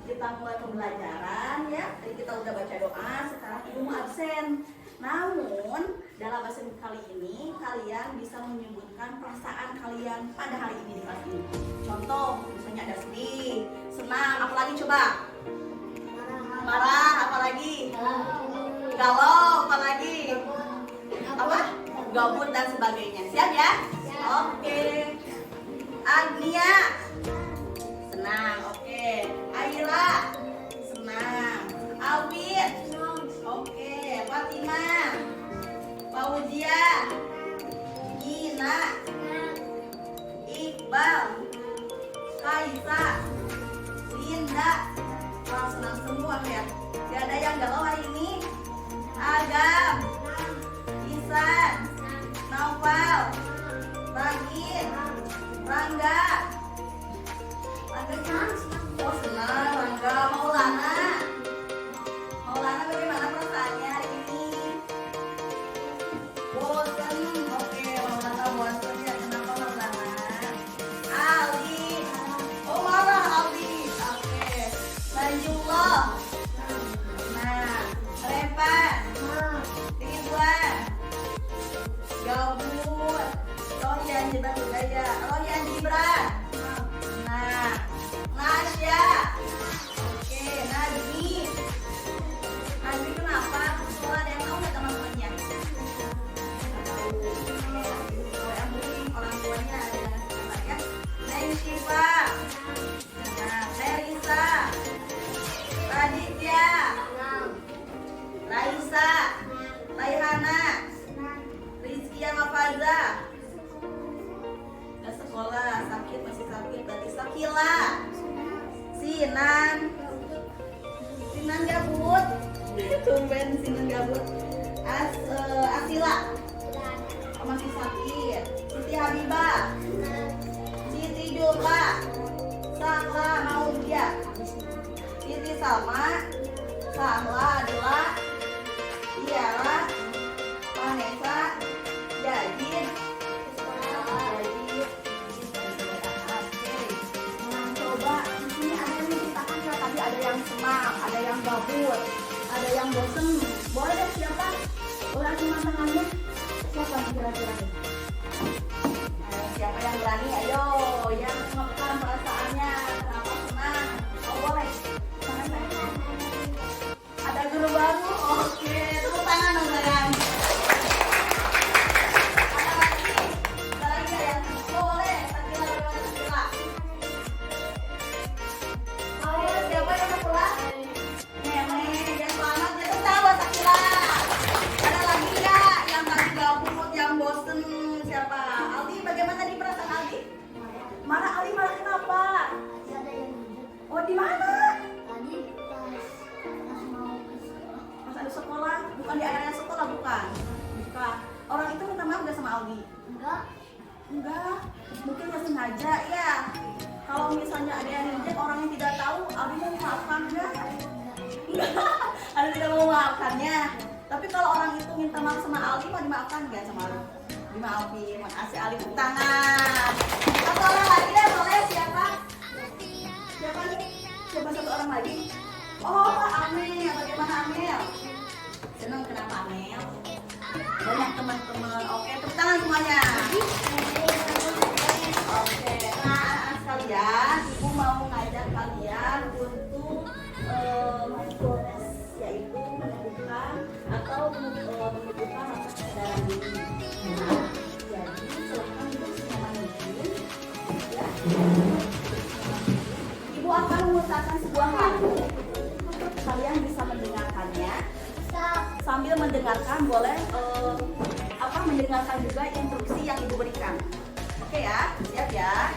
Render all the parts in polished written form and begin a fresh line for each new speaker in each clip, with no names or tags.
kita mulai pembelajaran ya. Tadi kita udah baca doa, sekarang ibu mau absen. Namun dalam absen kali ini kalian bisa menyebutkan perasaan kalian pada hari ini di kelas ini. Contoh, misalnya ada sedih, senang, apalagi coba? Marah, apalagi? Galau, apalagi? Apa? Gabut dan sebagainya. Siap ya? Oke. Agnia, senang. Oke. Aira, senang. Alvin, oke. Fatima, Fauzia, Gina, Iqbal, Kaisa, Linda. Wah, senang semua ya. Tidak ada yang galau hari ini. Agam, Isan, Naufal, Ragin, Rangga. Rangga kan? Oh senang Rangga. Maulana. Maulana bagaimana perasaannya hari ini? Bosan. Oke, Maulana bosan ya. Kenapa Maulana? Aldi. Oh marah Aldi. Oke. Najullah. Nah, Revan. Ridwan. Gabut. Rohyan Gibran juga ya. Rohyan Gibran. Nah, Nasya. Oke, Najmi. Najmi kenapa? Sekolah ada yang tahu nggak teman-temannya? Kalau yang mungkin orang tuanya ada ya. Neng Syifa. Nah, Teresa. Raditya. Raisa. Raihana. Rizkia Mafaza. Gak sekolah, sakit, masih sakit. Berarti Sakila. Sinan. Sinan gabut. Tumben Sinan gabut. Asila. Oh, masih sakit. Siti Habibah. Siti Julfa. Sahla Maudia. Siti Salma. Sahla adalah Tiara. Vanessa. Jadid. Coba di sini ada yang menciptakan ya, tadi ada yang senang, ada yang gabut, ada yang bosen. Boleh deh siapa? Boleh cuma tangannya. Siapa kira-kira? Siapa yang berani? Ayo, yang mengungkapkan perasaannya. Kenapa senang? Oh boleh. Tangan saya. Ada guru baru. Oke, tepuk tangan dong kalian. Marah Ali, marah kenapa? Oh di mana?
Tadi pas mau ke
Pas ada sekolah, bukan di area sekolah bukan? Bukan. Orang itu minta maaf gak sama Aldi?
enggak
Enggak, mungkin nggak sengaja ya. Kalau misalnya ada yang reject orang yang tidak tahu, Aldi mau memaafkan enggak? Enggak, Aldi tidak mau memaafkannya. Tapi kalau orang itu minta maaf sama Aldi, mau dimaafkan nggak sama Aldi? Dimaafin, makasih Aldi, tepuk tangan. Satu orang lagi deh, boleh siapa? Siapa nih? Siapa satu orang lagi? Oh, Amel. Bagaimana Amel? Senang kenapa Amel? Banyak teman-teman. Oke, tepuk tangan semuanya. Oke, nah sekalian, Ibu mau ngajak kalian untuk mindfulness, yaitu menentukan atau menentukan rasa kesadaran diri. Nah, jadi silakan duduk senyaman mungkin. Ya. Ibu akan memutarkan sebuah lagu. Kalian bisa mendengarkannya. Sambil mendengarkan boleh mendengarkan juga instruksi yang Ibu berikan. Oke ya, siap ya.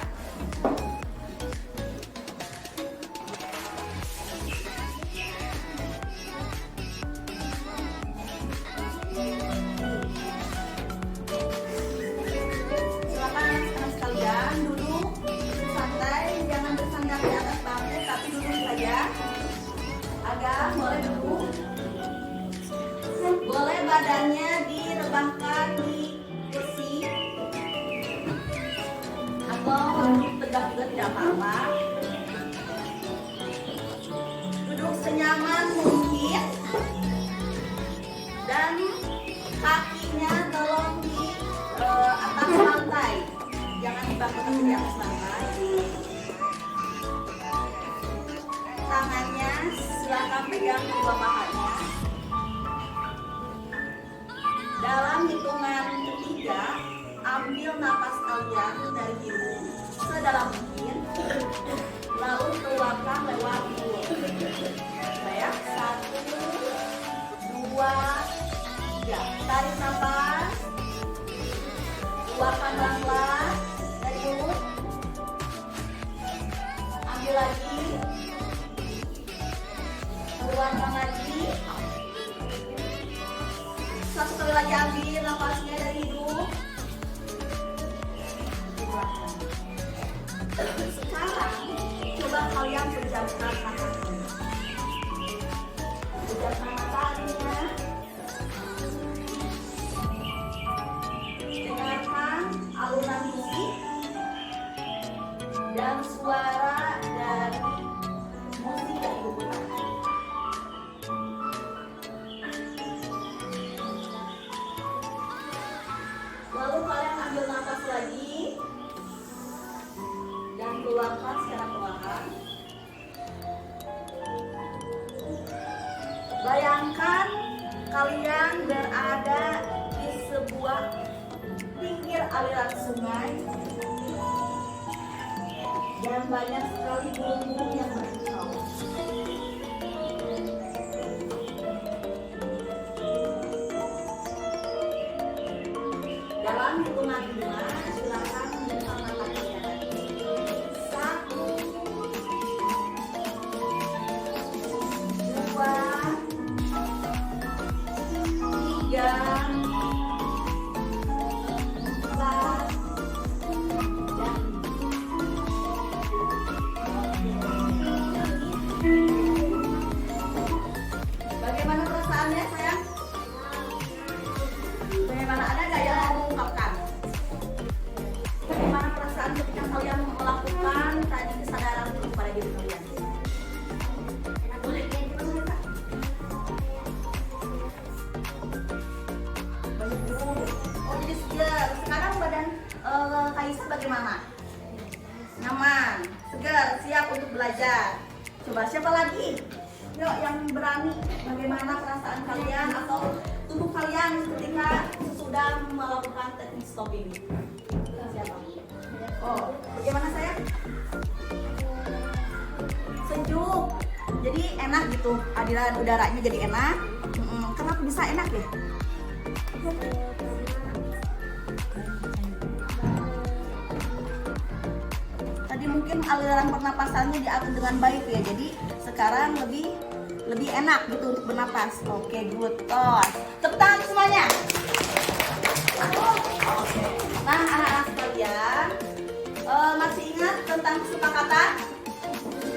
Silakan anak-anak sekalian duduk santai, jangan bersandar di atas bangku, tapi duduk saja. Agak boleh duduk. Boleh badannya direbahkan di kursi atau yang santai. Tangannya silakan pegang kedua pahanya. Dalam hitungan ketiga, ambil napas kalian dari hidung sedalam mungkin, lalu keluarkan lewat mulut. Ya, 1, 2, 3. Tarik napas, keluarkan pelan-pelan dari mulut. Ambil lagi, keluarkan lagi. Satu kali lagi ambil napasnya dari hidung. Sekarang coba kalian pejamkan matanya. Pejamkan matanya. Dengarkan alunan musik dan suara dari musik yang diputar. Lalu kalian ambil nafas lagi dan keluarkan secara perlahan. Bayangkan kalian berada di sebuah pinggir aliran sungai dan banyak sekali burung-burung yang berkicau. Dalam hitungan 5, silakan membuka mata kalian. 1, 2, 3, 4, dan 5. Bagaimana perasaannya, sayang? Bagaimana, ada nggak yang mau mengungkapkan? Bagaimana perasaan ketika kalian melakukan tadi kesadaran itu pada diri kalian? Enak, boleh gimana, Kak? Banyak dulu. Oh, jadi segar. Sekarang badan Kaisa bagaimana? Nyaman, segar, siap untuk belajar. Coba siapa lagi? Yuk, yang berani. Bagaimana perasaan kalian atau tubuh kalian ketika sudah melakukan teknik stop ini? Siapa? Oh, bagaimana sayang? Sejuk. Jadi enak gitu, aliran udaranya jadi enak. Kenapa bisa enak ya? Tadi mungkin aliran pernapasannya diatur dengan baik ya. Jadi sekarang lebih enak gitu untuk bernapas. Oke, good. Tepuk tangan semuanya. Oke. Nah, anak-anak sekalian, masih ingat tentang kesepakatan?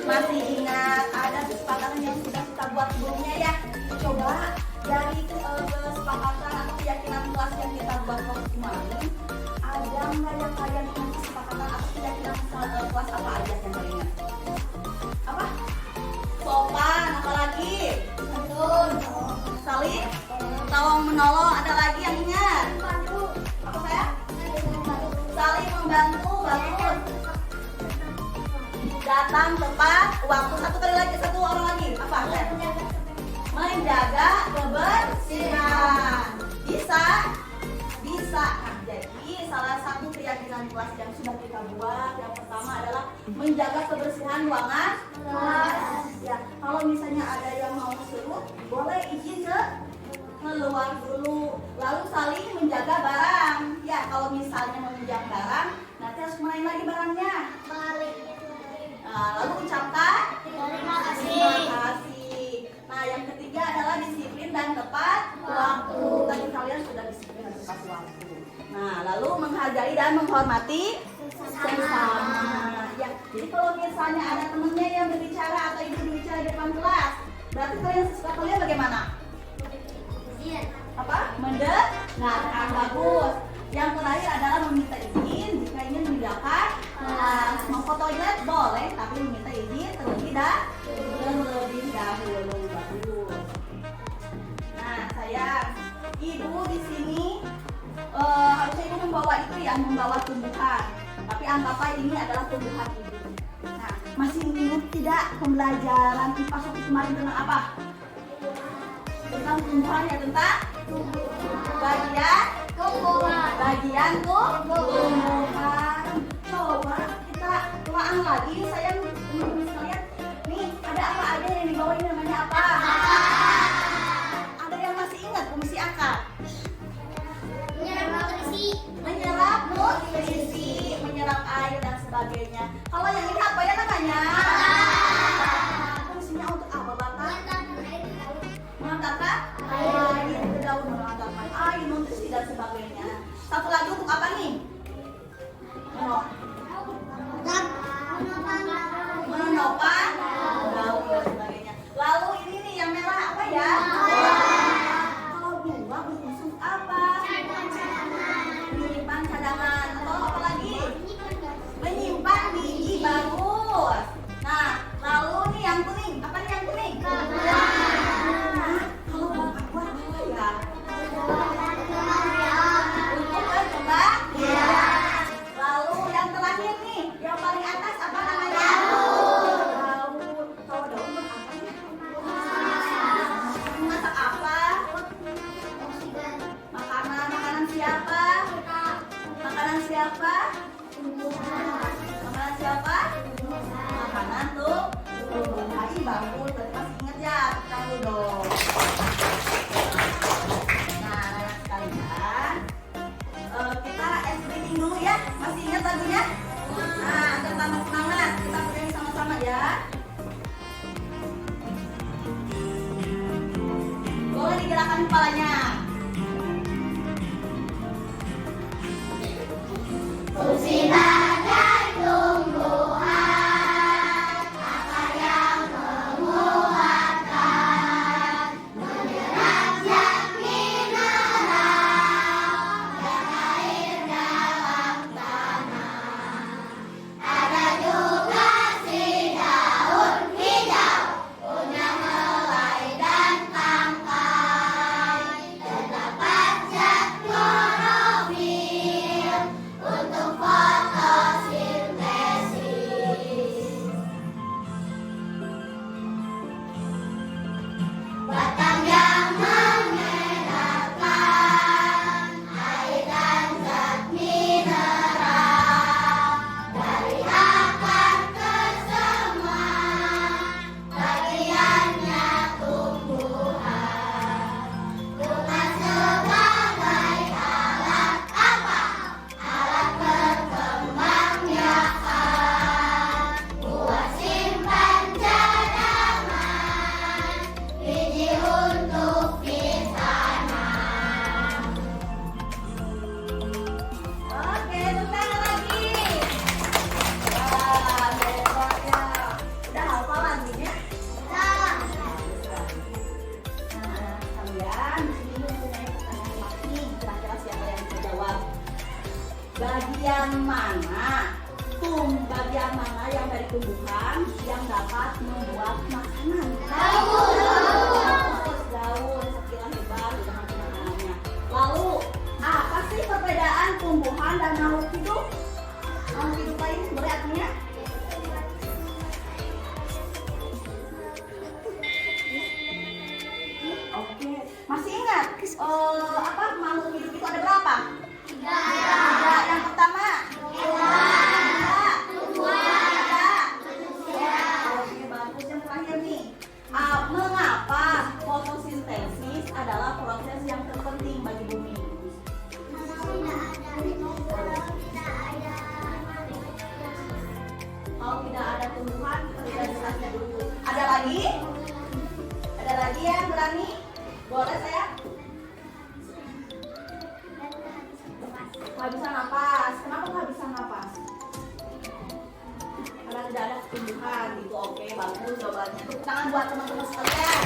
Masih ingat ada kesepakatan yang sudah kita buat sebelumnya ya? Coba dari kesepakatan atau keyakinan kelas yang kita buat waktu kemarin, ada nggak yang kalian ingat kesepakatan atau keyakinan kelas apa aja yang kalian ingat? Apa? Sopan, apalagi? Santun, saling, tolong menolong, ada lagi yang ingat? Apa saya? Saling membantu, bagus. Datang tepat waktu. Satu kali lagi, satu orang lagi. Apa? Menjaga kebersihan. Bisa? Bisa. Nah, jadi salah satu keyakinan kelas yang sudah kita buat yang pertama adalah menjaga kebersihan ruangan kelas. Ya, kalau misalnya ada yang mau seru, boleh izin ke keluar dulu. Lalu saling menjaga barang. Ya, kalau misalnya meminjam barang, nanti harus main lagi barangnya. Nah, lalu ucapkan terima kasih. Nah, yang ketiga adalah disiplin dan tepat waktu. Tadi kalian sudah disiplin dan tepat waktu. Nah, lalu menghargai dan menghormati sesama. Ya, jadi kalau misalnya ada temennya yang berbicara atau ibu berbicara di depan kelas, berarti kalian bagaimana? Apa? Mendengarkan, bagus. Yang terakhir adalah meminta izin jika ingin meninggalkan kelas. Mau ke toilet boleh, tapi meminta izin terlebih dahulu. Bagus. Nah, sayang, ibu di sini harusnya ibu membawa itu ya, membawa tumbuhan. Tapi dianggap ini adalah tumbuhan hidup. Nah, masih ingat tidak pembelajaran IPA 1 kemarin tentang apa? Tentang tumbuhan ya, tentang bagian tumbuhan. Coba kita ulang lagi, saya teman-teman sekalian. Nih, ada apa aja yang di bawah ini namanya apa? Ada yang masih ingat fungsi akar? Menyerap nutrisi, menyerap air dan sebagainya. Kalau yang ini apa ya namanya? Fungsinya untuk apa, Bapak? Mengantarkan air ke daun, mengantarkan air, nutrisi dan sebagainya. Satu lagi untuk apa nih? Menopang daun dan sebagainya. Lalu ini nih yang merah apa ya? Kalau buah berfungsi apa? Menyimpan cadangan. Atau apa lagi? Menyimpan biji bagus. Nah, lalu nih yang kuning. Apa nih yang kuning? Nah, kalau buah apa ya? Untuk berkembang. Lalu yang terakhir nih, yang paling atas apa namanya? Daun. Kalau daun untuk apa nih? Masak apa? Makanan siapa? Makanan siapa? Makanan siapa? Makanan tuh tumbuhan. Bagus, tadi masih ingat ya? Kamu dong. Nah, anak sekalian, kita ice breaking dulu ya. Masih ingat lagunya? Nah, agar tambah semangat, kita berdiri sama-sama ya. Boleh digerakkan kepalanya. Fungsi bagian tumbuhan, akar yang menguatkan, menyerap zat mineral dan air dalam tanah. Ada juga si daun hijau, punya helai dan tangkai. Terdapat zat klorofil untuk fotosintesis. Batang yang mengedarkan air dan zat mineral dari akar ke semua bagiannya tumbuhan. Bukan sebagai alat apa? Alat berkembang biakan. Buat simpan cadangan, biji untuk ditanam. Oke, tepuk lagi. Wah, hebat ya. Udah hafal lagunya? Nah, kalian di sini mempunyai pertanyaan lagi. Kira-kira siapa yang bisa jawab? Bagian mana yang dari tumbuhan yang dapat membuat makanan? Daun, sekilas hebat, teman-teman namanya. Lalu, apa sih perbedaan tumbuhan dan makhluk hidup? Makhluk hidup lain boleh artinya? Oke, masih ingat? Apa makhluk hidup itu ada berapa? Tiga. Yang pertama? Oke, bagus. Yang terakhir nih, mengapa fotosintesis adalah proses yang terpenting bagi bumi? Kalau tidak ada tumbuhan, fertilitasnya dulu. Ada lagi? Ada lagi yang berani? Boleh saya? Kehabisan napas. Kenapa kehabisan napas? Karena tidak ada tumbuhan gitu. Oke, bagus jawabannya. Tepuk tangan buat teman-teman sekalian.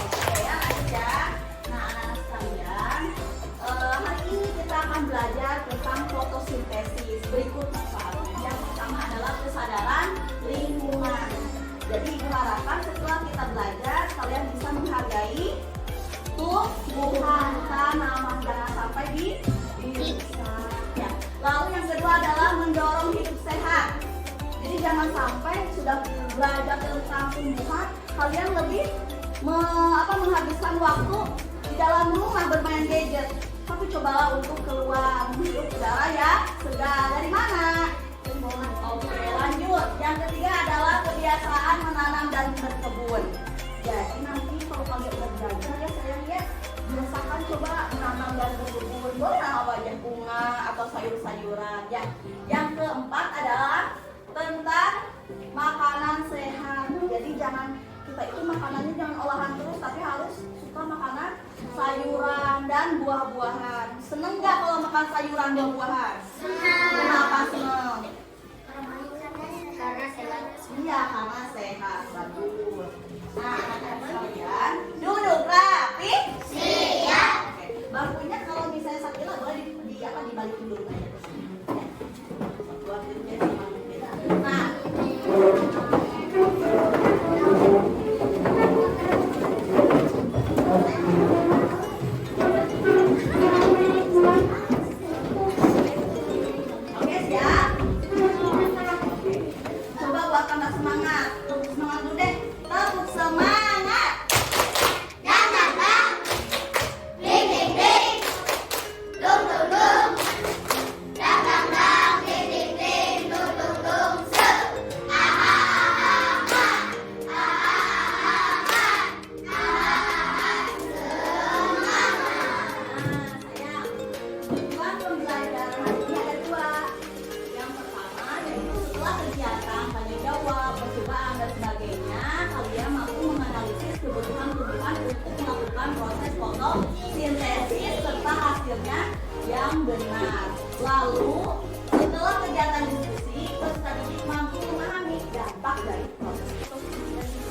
Oke ya, lanjut ya. Nah, anak-anak sekalian, hari ini kita akan belajar tentang fotosintesis. Berikut manfaatnya. Yang pertama adalah kesadaran lingkungan. Jadi diharapkan setelah kita belajar, kalian bisa menghargai tumbuhan, tanaman, jangan sampai dirusak. Ya. Lalu yang kedua adalah sudah belajar tentang tumbuhan, kalian lebih menghabiskan waktu di dalam rumah bermain gadget. Tapi cobalah untuk keluar hidup udara ya segar. Dari mana? Oke, lanjut. Yang ketiga adalah kebiasaan menanam dan berkebun. Jadi nanti kalau kalian udah belajar ya sayang ya, biasakan coba menanam dan berkebun. Boleh apa aja, bunga atau sayur-sayuran ya. Yang keempat adalah tentang makanan sehat. Jadi kita itu makanannya jangan olahan terus, tapi harus suka makanan sayuran dan buah-buahan. Seneng nggak kalau makan sayuran buah-buahan?
Senang.
Kenapa seneng?
Karena sehat.
Iya, karena sehat. Bagus. Nah, anak-anak sekalian, duduk rapi.
Siap.
Oke. Bangkunya kalau misalnya Sakila boleh dibalikin dulu aja ke sini. Ya. Buat duduknya sama kita. Nah, oke siap. Coba buat tambah semangat. Tepuk semangat dulu deh. Tepuk semangat.
Jangan bang. Ding ding ding. Dung dung dung. Dang dang dang. Ding ding ding. Dung dung dung. Se. Aha aha aha. Aha aha aha.
Sayang, tujuan pembelajaran hari ini ada dua. Yang pertama yaitu setelah kegiatan tanya jawab, percobaan dan sebagainya, kalian mampu menganalisis kebutuhan tumbuhan untuk melakukan proses fotosintesis serta hasilnya yang benar. Lalu setelah kegiatan diskusi, peserta didik mampu memahami dampak dari proses fotosintesis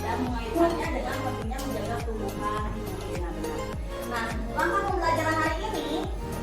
dan mengaitkannya dengan pentingnya menjaga tumbuhan dengan benar. Nah, langkah pembelajaran hari ini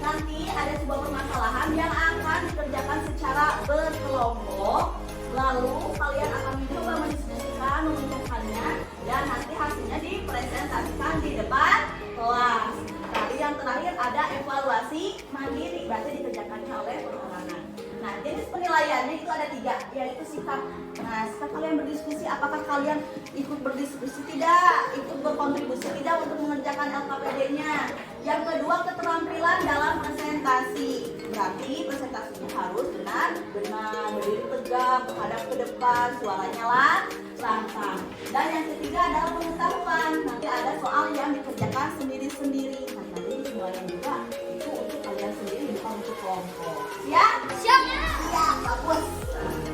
nanti ada sebuah permasalahan yang akan dikerjakan secara berkelompok. Lalu kalian akan mencoba mendiskusikan, memecahkannya, dan nanti hasilnya dipresentasikan di depan kelas. Tadi yang terakhir ada evaluasi mandiri, berarti dikerjakannya oleh perorangan. Nah, jenis penilaiannya itu ada 3, yaitu sikap. Nah, sikap kalian berdiskusi, apakah kalian ikut berdiskusi tidak, ikut berkontribusi tidak untuk mengerjakan LKPD-nya. Yang kedua, keterampilan dalam presentasi. Berarti presentasinya harus benar, berdiri tegak, menghadap ke depan, suaranya lantang. Dan yang ketiga adalah pengetahuan. Nanti ada soal yang dikerjakan sendiri-sendiri. Nah, nanti semuanya juga itu untuk kalian sendiri, bukan untuk kelompok. Siap?
Siap.
Siap, bagus.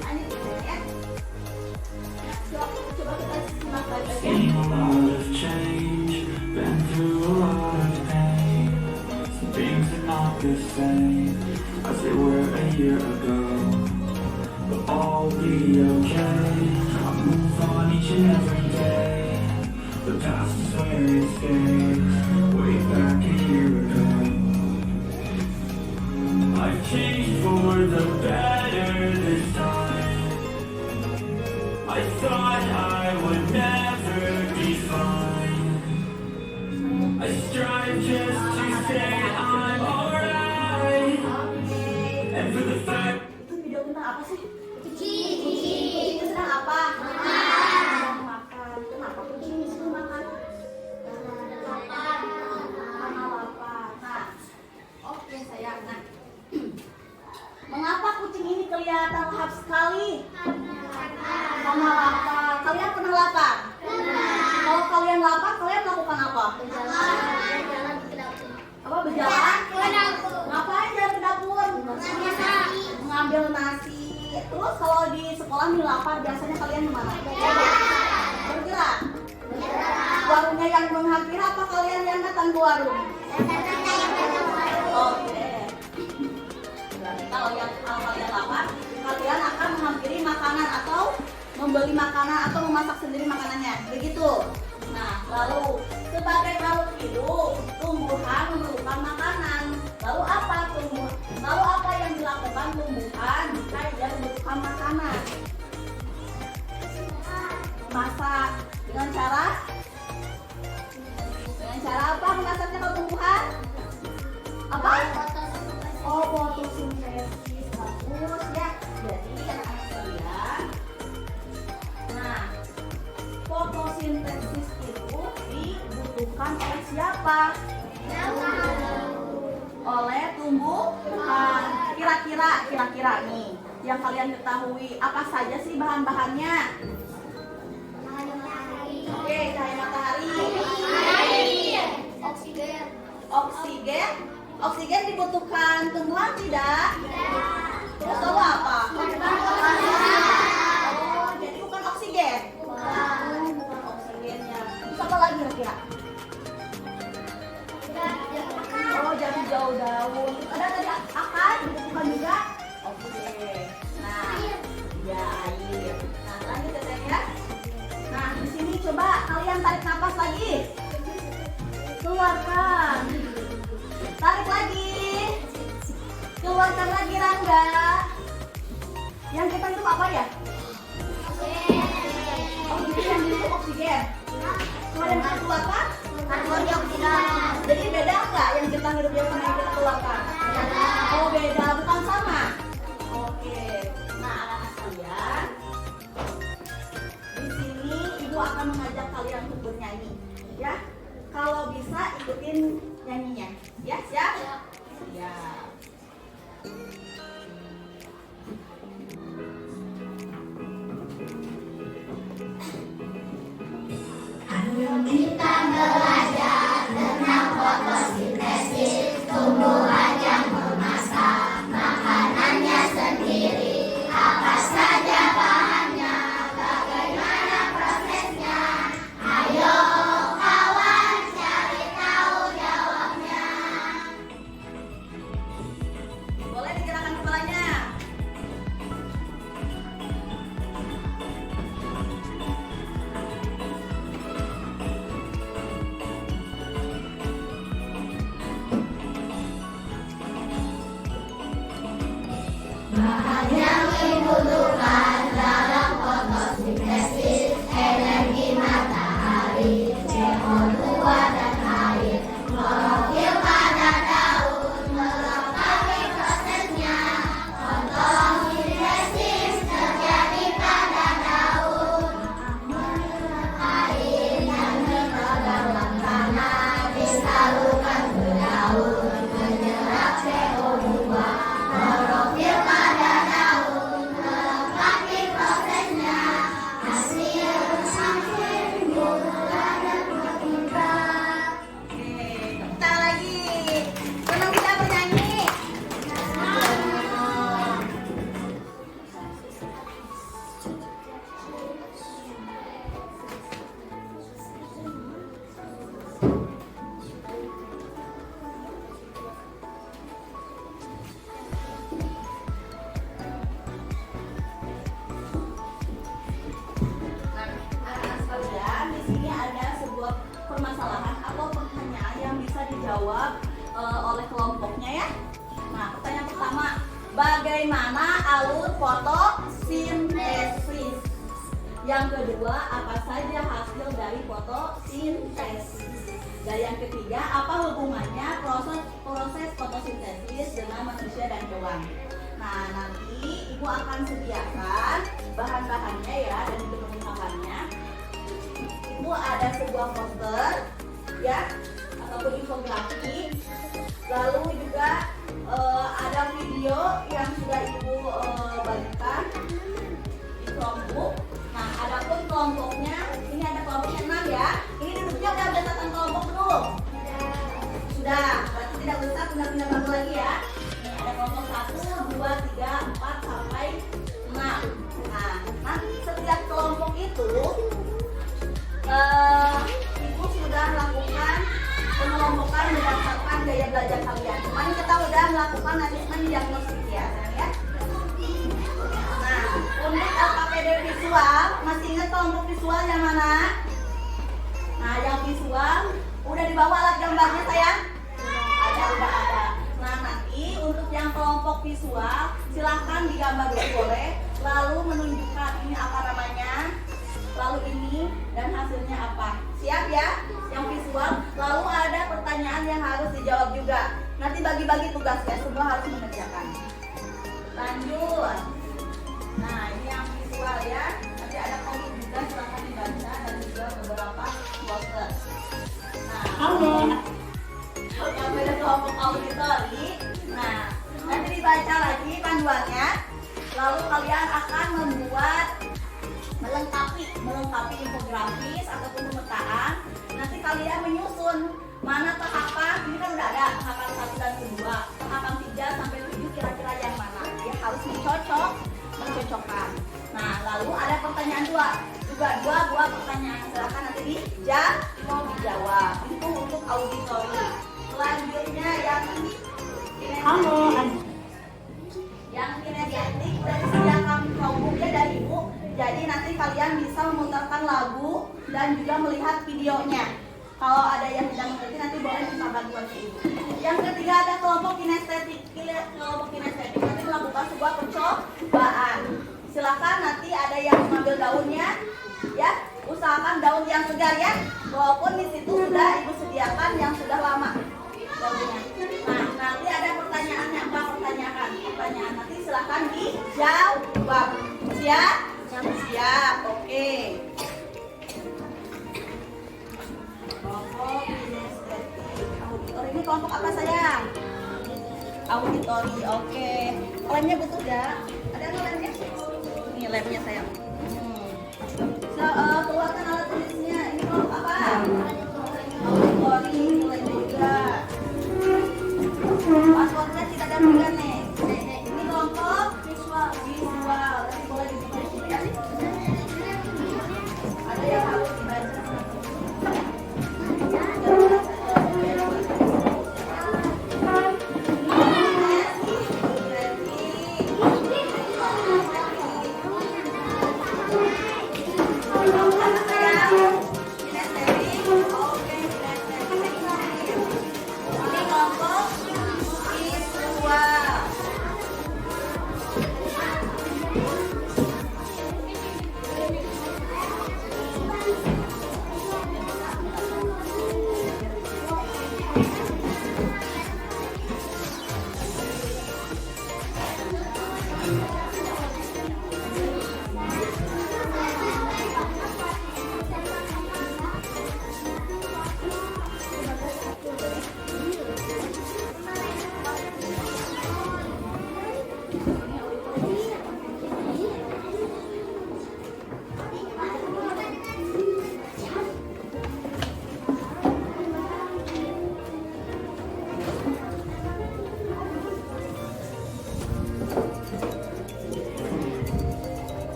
Nah, ini ya. Coba kita simak baik-baik ya.
Seen a lot of change, been through a lot of pain. Some things are not the same as they were a year ago, but all will be okay. I move on each and every day. The past is where it stays, way back a year ago. I've changed for the better this time. I thought I would never be fine. I strive just to say I'm alright. And for the fact
Itu video tentang apa sih?
Kucing.
Itu tentang apa? Tentang makan. Kenapa kucing disuruh makan? Karena lapar. Nah, oke sayang. Nah, mengapa kucing ini kelihatan lahap sekali? Karena lapar. Kalian pernah lapar? Kalau kalian lapar, kalian melakukan apa? Apa berjalan? Ngapain jalan ke dapur? Mengambil nasi. Terus kalau di sekolah nih lapar, biasanya kalian kemana? Bergerak. Warungnya yang menghampiri apa kalian yang datang ke warung? Oke. Berarti kalau kalian lapar, kalian akan menghampiri makanan atau membeli makanan atau memasak sendiri makanannya. Begitu. Nah, lalu sebagai makhluk hidup, tumbuhan memerlukan makanan. Lalu apa yang dilakukan tumbuhan jika dia membutuhkan makanan? Masak. Dengan cara apa memasaknya kalau tumbuhan? Apa? Oh, fotosintesis. Bagus ya. Jadi anak-anak sekalian, apa? Oleh tumbuhan. Kira-kira nih yang kalian ketahui apa saja sih bahan-bahannya? Oke, cahaya matahari. Oksigen. Oksigen dibutuhkan tumbuhan tidak? Terus lalu apa? Oh, jadi bukan oksigen. Bukan oksigennya. Terus apa lagi kira-kira? Oh, jadi jauh daun. Ada tadi akar dibutuhkan juga? Oke. Nah, ya air. Nah, lanjut ya sayang ya. Nah, di sini coba kalian tarik nafas lagi. Keluarkan. Tarik lagi. Keluarkan lagi, Rangga. Yang kita hidup apa ya? Oksigen. Yang hidup oksigen. Kalau yang kita keluarkan? Karbon dioksida. Jadi beda nggak yang kita hidup yang sama yang kita keluarkan? Oh beda, bukan sama. Oke. Nah anak-anak sekalian, di sini ibu akan mengajak kalian untuk bernyanyi, ya. Kalau bisa ikutin nyanyinya, ya siap? Siap.
Kita belajar tentang fotosintesis tumbuhan yang memasak makanannya sendiri. Apa saja bahannya, bagaimana prosesnya? Ayo kawan cari tahu jawabnya.
Boleh digerakkan kepalanya.
Bahan yang dibutuhkan dalam fotosintesis energi matahari, CO2 dan air, klorofil pada daun, melengkapi prosesnya. Fotosintesis terjadi pada daun. Air yang dipegang tanah disalurkan ke daun, menyerap CO2. Klorofil pada daun, melengkapi prosesnya. Hasil samping bulan dan berkembang.
Oke, kita lagi. Senang tidak bernyanyi? Nah, anak-anak sekalian, di sini ada sebuah permasalahan atau pertanyaan yang bisa dijawab oleh kelompoknya ya. Nah, pertanyaan pertama, bagaimana alur fotosintesis? Yang kedua, apa saja hasil dari fotosintesis? Dan yang ketiga, apa hubungannya proses fotosintesis dengan manusia dan hewan? Nah, nanti ibu akan sediakan bahan-bahannya ya dan juga pengetahuannya. Ibu ada sebuah poster ya ataupun infografi. Lalu juga ada video yang sudah ibu bagikan di kelompok. Nah, adapun kelompoknya ini ada kelompoknya 6 ya. Ini duduknya udah berdasarkan kelompok belum? Sudah. Berarti tidak usah pindah-pindah bangku lagi ya. Nih, ada kelompok 1, 2, 3, 4 sampai 6. Nah, nanti setiap kelompok itu ibu sudah melakukan pengelompokan berdasarkan gaya belajar kalian. Kemarin kita udah melakukan asesmen diagnostik ya, sayang ya. Nah, untuk LKPD visual, masih ingat kelompok visual yang mana? Nah, yang visual udah dibawa alat gambarnya sayang? Udah ada. Nah, nanti untuk yang kelompok visual silahkan digambar dulu boleh, lalu menunjukkan ini apa namanya, lalu ini dan hasilnya apa. Siap ya? Yang visual. Lalu ada pertanyaan yang harus dijawab juga. Nanti bagi-bagi tugas ya, semua harus mengerjakan. Lanjut. Nah, ini yang visual ya. Nanti ada komik juga, silahkan dibaca dan juga beberapa poster. Nah,
Halo.
kelompok auditori. Nah, nanti dibaca lagi panduannya. Lalu kalian akan melengkapi infografis ataupun pemetaan. Nanti kalian menyusun mana tahapan. Ini kan udah ada tahapan 1 dan 2, tahapan 3 sampai 7 kira-kira yang mana. Ya harus mencocokkan. Nah, lalu ada pertanyaan dua pertanyaan. Silakan nanti dijawab. Itu untuk auditori. Selanjutnya yang yang kinegetik udah disediakan notebooknya dari Ibu. Jadi nanti kalian bisa memutarkan lagu dan juga melihat videonya. Kalau ada yang tidak mengerti nanti boleh minta bantuan ke Ibu. Yang ketiga ada kelompok kinestetik. Kelompok kinestetik nanti melakukan sebuah percobaan. Silakan nanti ada yang mengambil daunnya, ya. Usahakan daun yang segar ya. Walaupun di situ sudah Ibu sediakan yang sudah lama daunnya. Nah, nanti ada pertanyaannya, pertanyaan nanti silakan dijawab. Siap? Siap. Oke. Kelompok kinestetik auditori. Ini kelompok apa sayang? Auditori. Oke. Lemnya butuh gak? Ada nggak lemnya? Ini lemnya sayang. Keluarkan alat tulisnya. Ini kelompok apa? Auditori. Lemnya juga. Passwordnya tidak ada juga nih. Ini kelompok visual. Nanti boleh dibaca ya. Ada yang harus dibaca.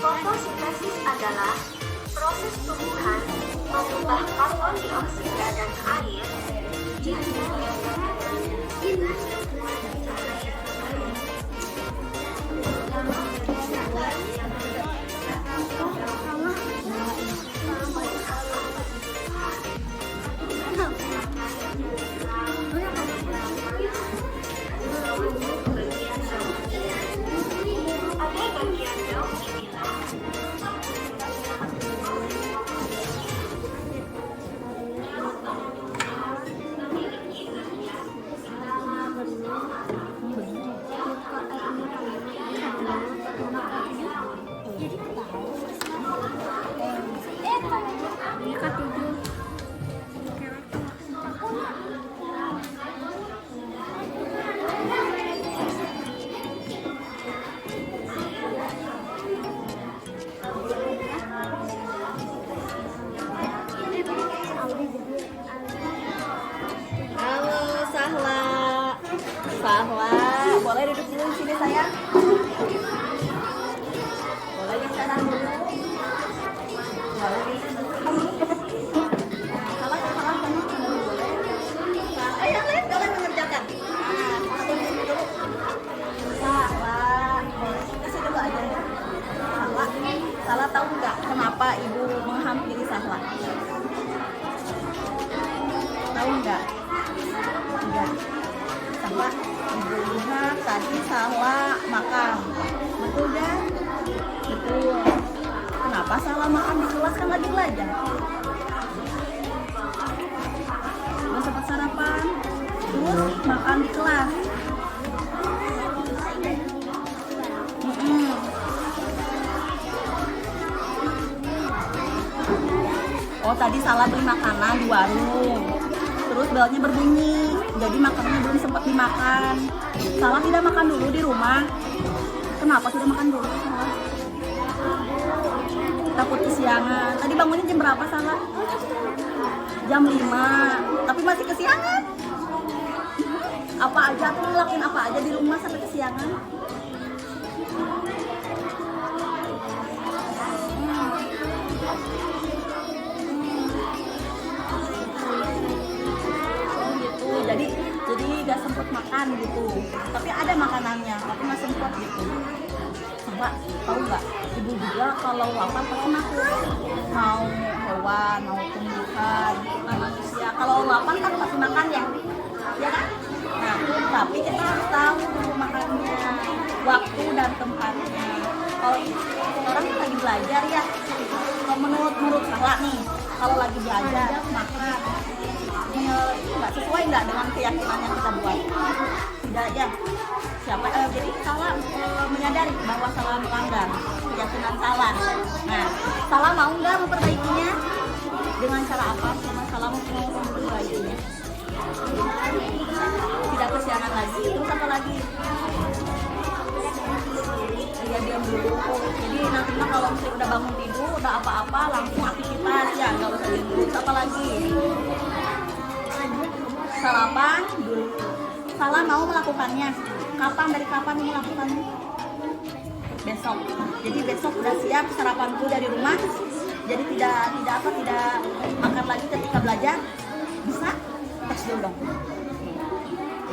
Fotosintesis adalah proses tumbuhan mengubah karbon dioksida dan air
Sahla, boleh duduk dulu di sini sayang? Boleh di sana dulu. Boleh di sini dulu. Salah kamu boleh. Nah, yang lain boleh mengerjakan. Nah, kamu di sini dulu. Sahla, boleh di sini dulu aja ya. Sahla tahu nggak kenapa ibu menghampiri Sahla? Tahu nggak? Enggak. Sahla, ibu lihat tadi Sahla makan. kalau makan di kelas kan lagi belajar. Nggak sempat sarapan, terus makan di kelas. Oh tadi salah beli makanan di warung, terus belnya berbunyi, jadi makanannya belum sempat dimakan. Salah tidak makan dulu di rumah. Kenapa tidak makan dulu? Salah. Takut kesiangan. Tadi bangunnya jam berapa Salah? Jam 5, tapi masih kesiangan. Apa aja tuh ngelakuin apa aja di rumah sampai kesiangan? Jadi gak sempet makan gitu, tapi ada makanannya, tapi nggak sempet gitu. Coba tahu nggak, ibu juga kalau lapar pasti makan, mau hewan, mau tumbuhan, mau manusia. Kalau lapar kan pasti makan ya kan? Nah, tapi kita harus tahu makannya, waktu dan tempatnya. Kalau orang yang lagi belajar ya, kalau menurut Salah nih, kalau lagi belajar makan nggak sesuai nggak dengan keyakinan yang kita buat, tidak ya. Jadi Salah menyadari bahwa Salah melanggar keyakinan Salah. Nah, Salah mau nggak memperbaikinya? Dengan cara apa? Salah mau memperbaikinya? Tidak kesiangan lagi. Terus apa lagi? Ya diam dulu. Jadi nanti kalau misalnya udah bangun tidur, udah apa-apa langsung aktivitas ya, nggak usah diam dulu. Terus apa lagi? Sarapan dulu. Salah mau melakukannya. Kapan, dari kapan mau melakukannya? Besok. Jadi besok udah siap sarapanku dari rumah. Jadi tidak makan lagi ketika belajar. Bisa? Tes dulu dong.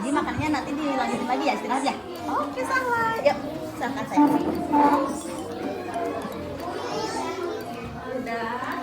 Jadi makannya nanti dilanjutin lagi ya, istirahat ya. Oke Salah. Yuk, silakan saya. Udah.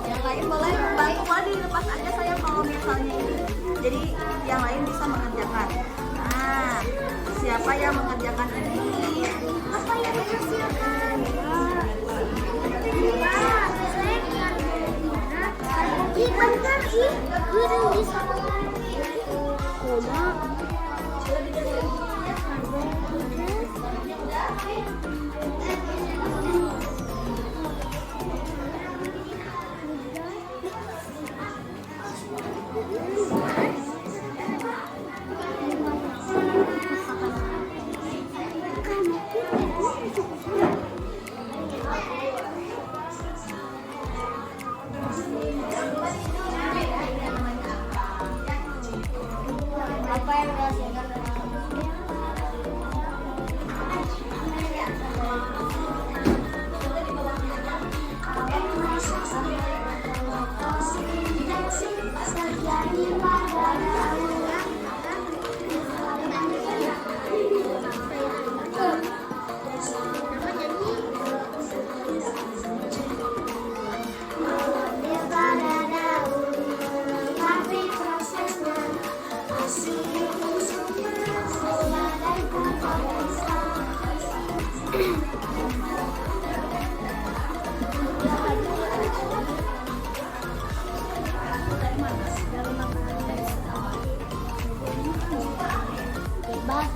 Yang lain boleh bantu dilepas aja saya kalau misalnya ini. Jadi yang lain bisa mengerjakan. Nah, siapa yang mengerjakan ini?
Apa yang dihasilkan? Bentar ih, guru bisa apa yang dihasilkan?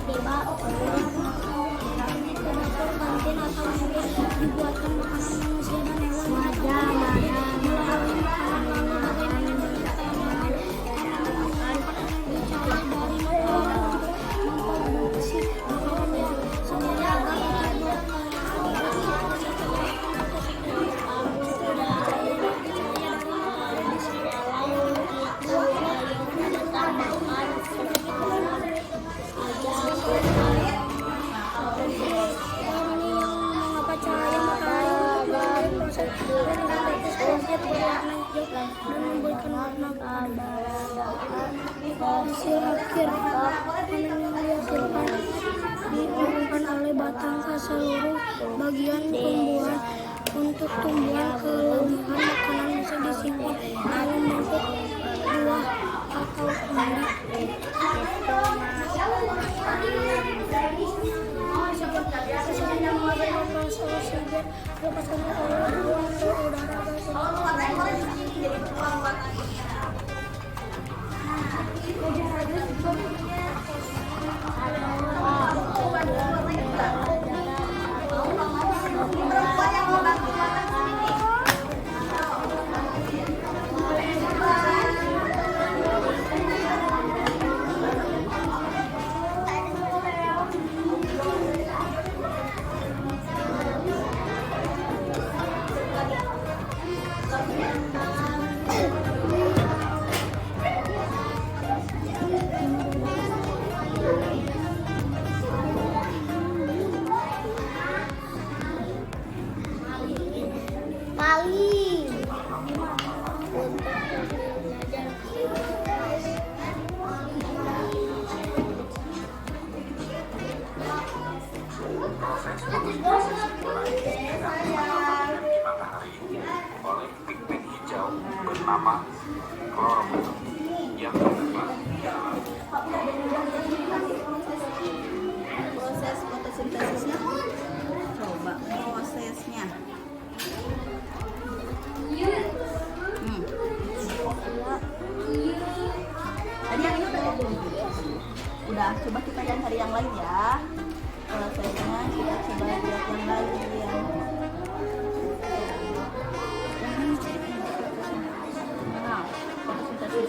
Bebas. Ini kenapa kantin atau mungkin dibuatkan makanan manusia dan hewan? Melalui makanan lalu bagaimana kita makan karena makan bicara dari makanan memproduksi makanan yang sendiri agar kita berwarna hijau dan memberikan warna pada hasil akhir panen yang dihasilkan diumumkan oleh batang ke seluruh bagian tumbuhan. Untuk tumbuhan kelebihan makanan bisa disimpan dalam bentuk buah atau biji. Sesudah melakukan proses oksigen lepaskan oleh buah ke udara
oleh pigmen hijau bernama klorofil yang terdapat
proses fotosintesisnya. Coba prosesnya. Tadi yang ini udah ya? Udah, coba kita yang cari yang lain ya. Prosesnya kita coba lihat yang lain. Nah, fotosintesis.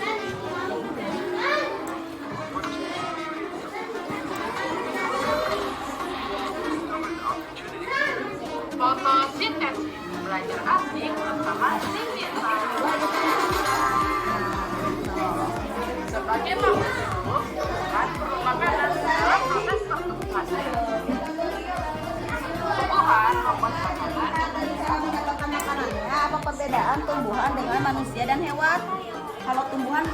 Fotosintesis, belajar asik bersama Sintiasa. Sebagai makhluk hidup, kan perlu makanan dalam proses pertumbuhan. Tumbuhan membuat
Makanannya apa perbedaan tumbuhan dengan manusia dan hewan? Kalau tumbuhan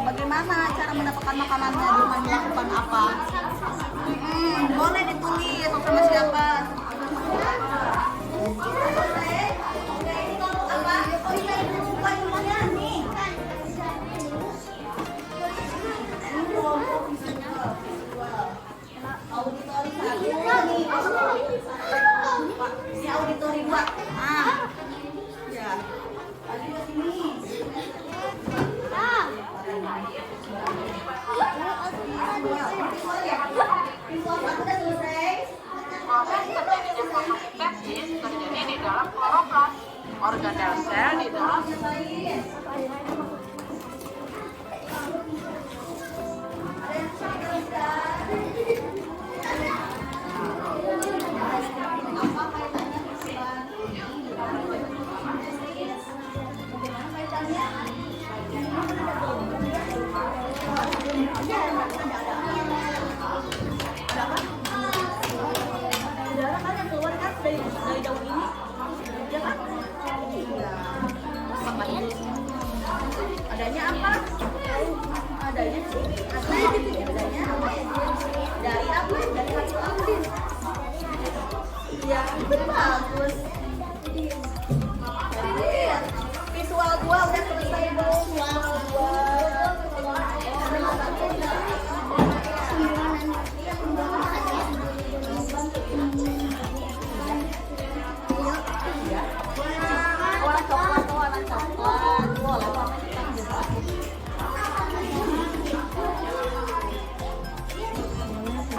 bagaimana cara mendapatkan makanannya dengan melakukan apa? Boleh ditulis sama siapa? Auditori 2. Ya. Lagi ke sini.
proses terjadinya fotosintesis terjadi di dalam kloroplas, organel sel di dalam
dari daun ini, ya kan? Iya. Adanya apa? Adanya sini. Adanya dari apa? Dari hasil apa? Ya, bagus. Visual gua udah selesai belum? Visual gua.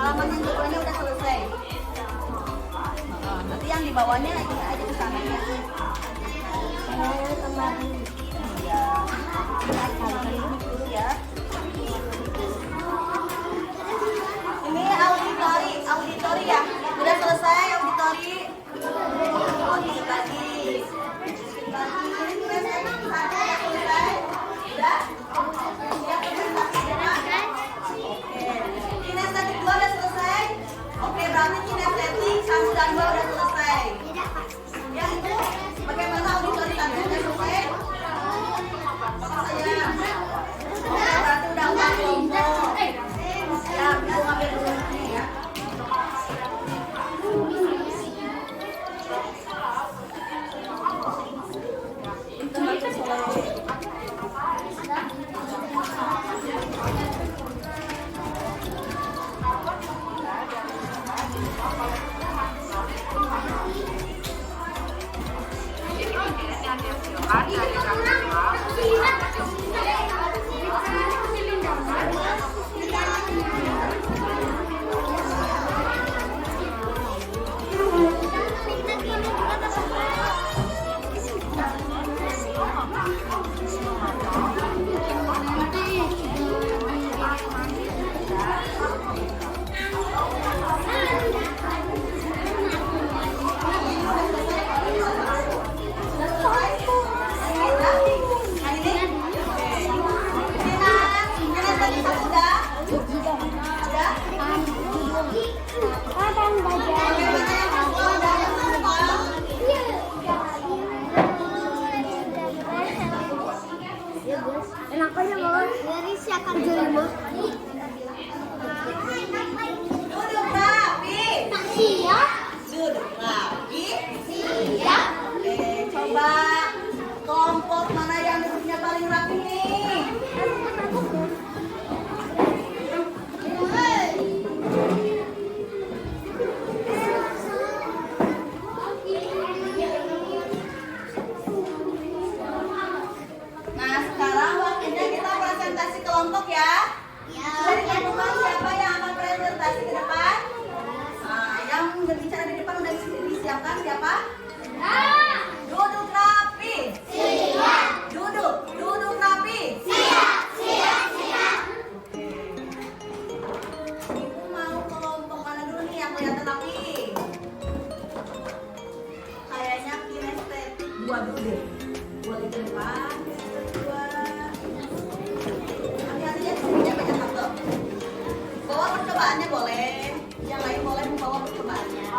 Halaman yang keduanya udah selesai. Berarti yang di bawahnya ini aja ke sana ya.
kemarin
Iya. Dulu ya. Ini auditori ya. Udah selesai auditori. Lagi. Udah? Kinestetik 2 udah selesai. Oke, berarti kinestetik 1 dan 2 udah selesai. Yang itu bagaimana auditori 1 udah selesai? Silakan siapa? Duduk rapi. Siap. Duduk rapi. Siap. Ibu mau kelompok mana dulu nih yang kelihatan rapi? Kayaknya kinestetik 2 dulu deh. Boleh di depan, kinestetik 2. Hati-hati ya, jangan banyak satu. Bawa percobaannya boleh. Yang lain boleh membawa percobaannya.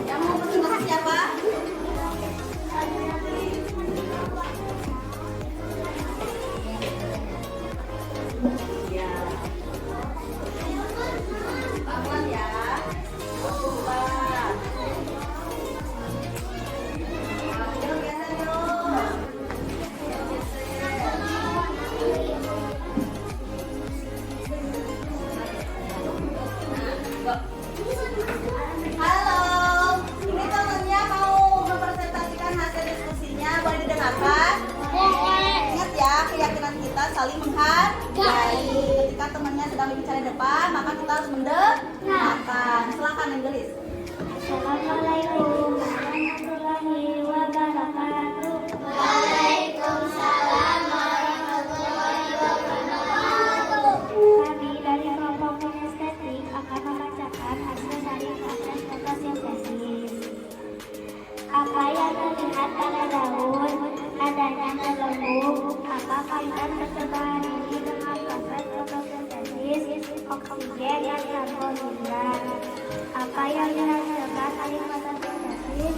Yang mau presentasi siapa? Ya. Pelan ya. Pelan. Ayo geser yuk. Halo, ini temennya mau mempresentasikan hasil diskusinya, boleh didengarkan? Ingat ya, keyakinan kita saling menghargai. Ketika temannya sedang berbicara di depan, maka kita harus mendengarkan. Silakan Inggris.
Assalamualaikum warahmatullahi wabarakatuh. Kami dari kelompok kinestetik akan membacakan hasil dari proses fotosintesis. Apa yang terlihat pada daun, adanya gelembung, apa kaitan percobaan ini dengan proses fotosintesis oksigen dan karbon hidrat? Apa yang dihasilkan dari fotosintesis?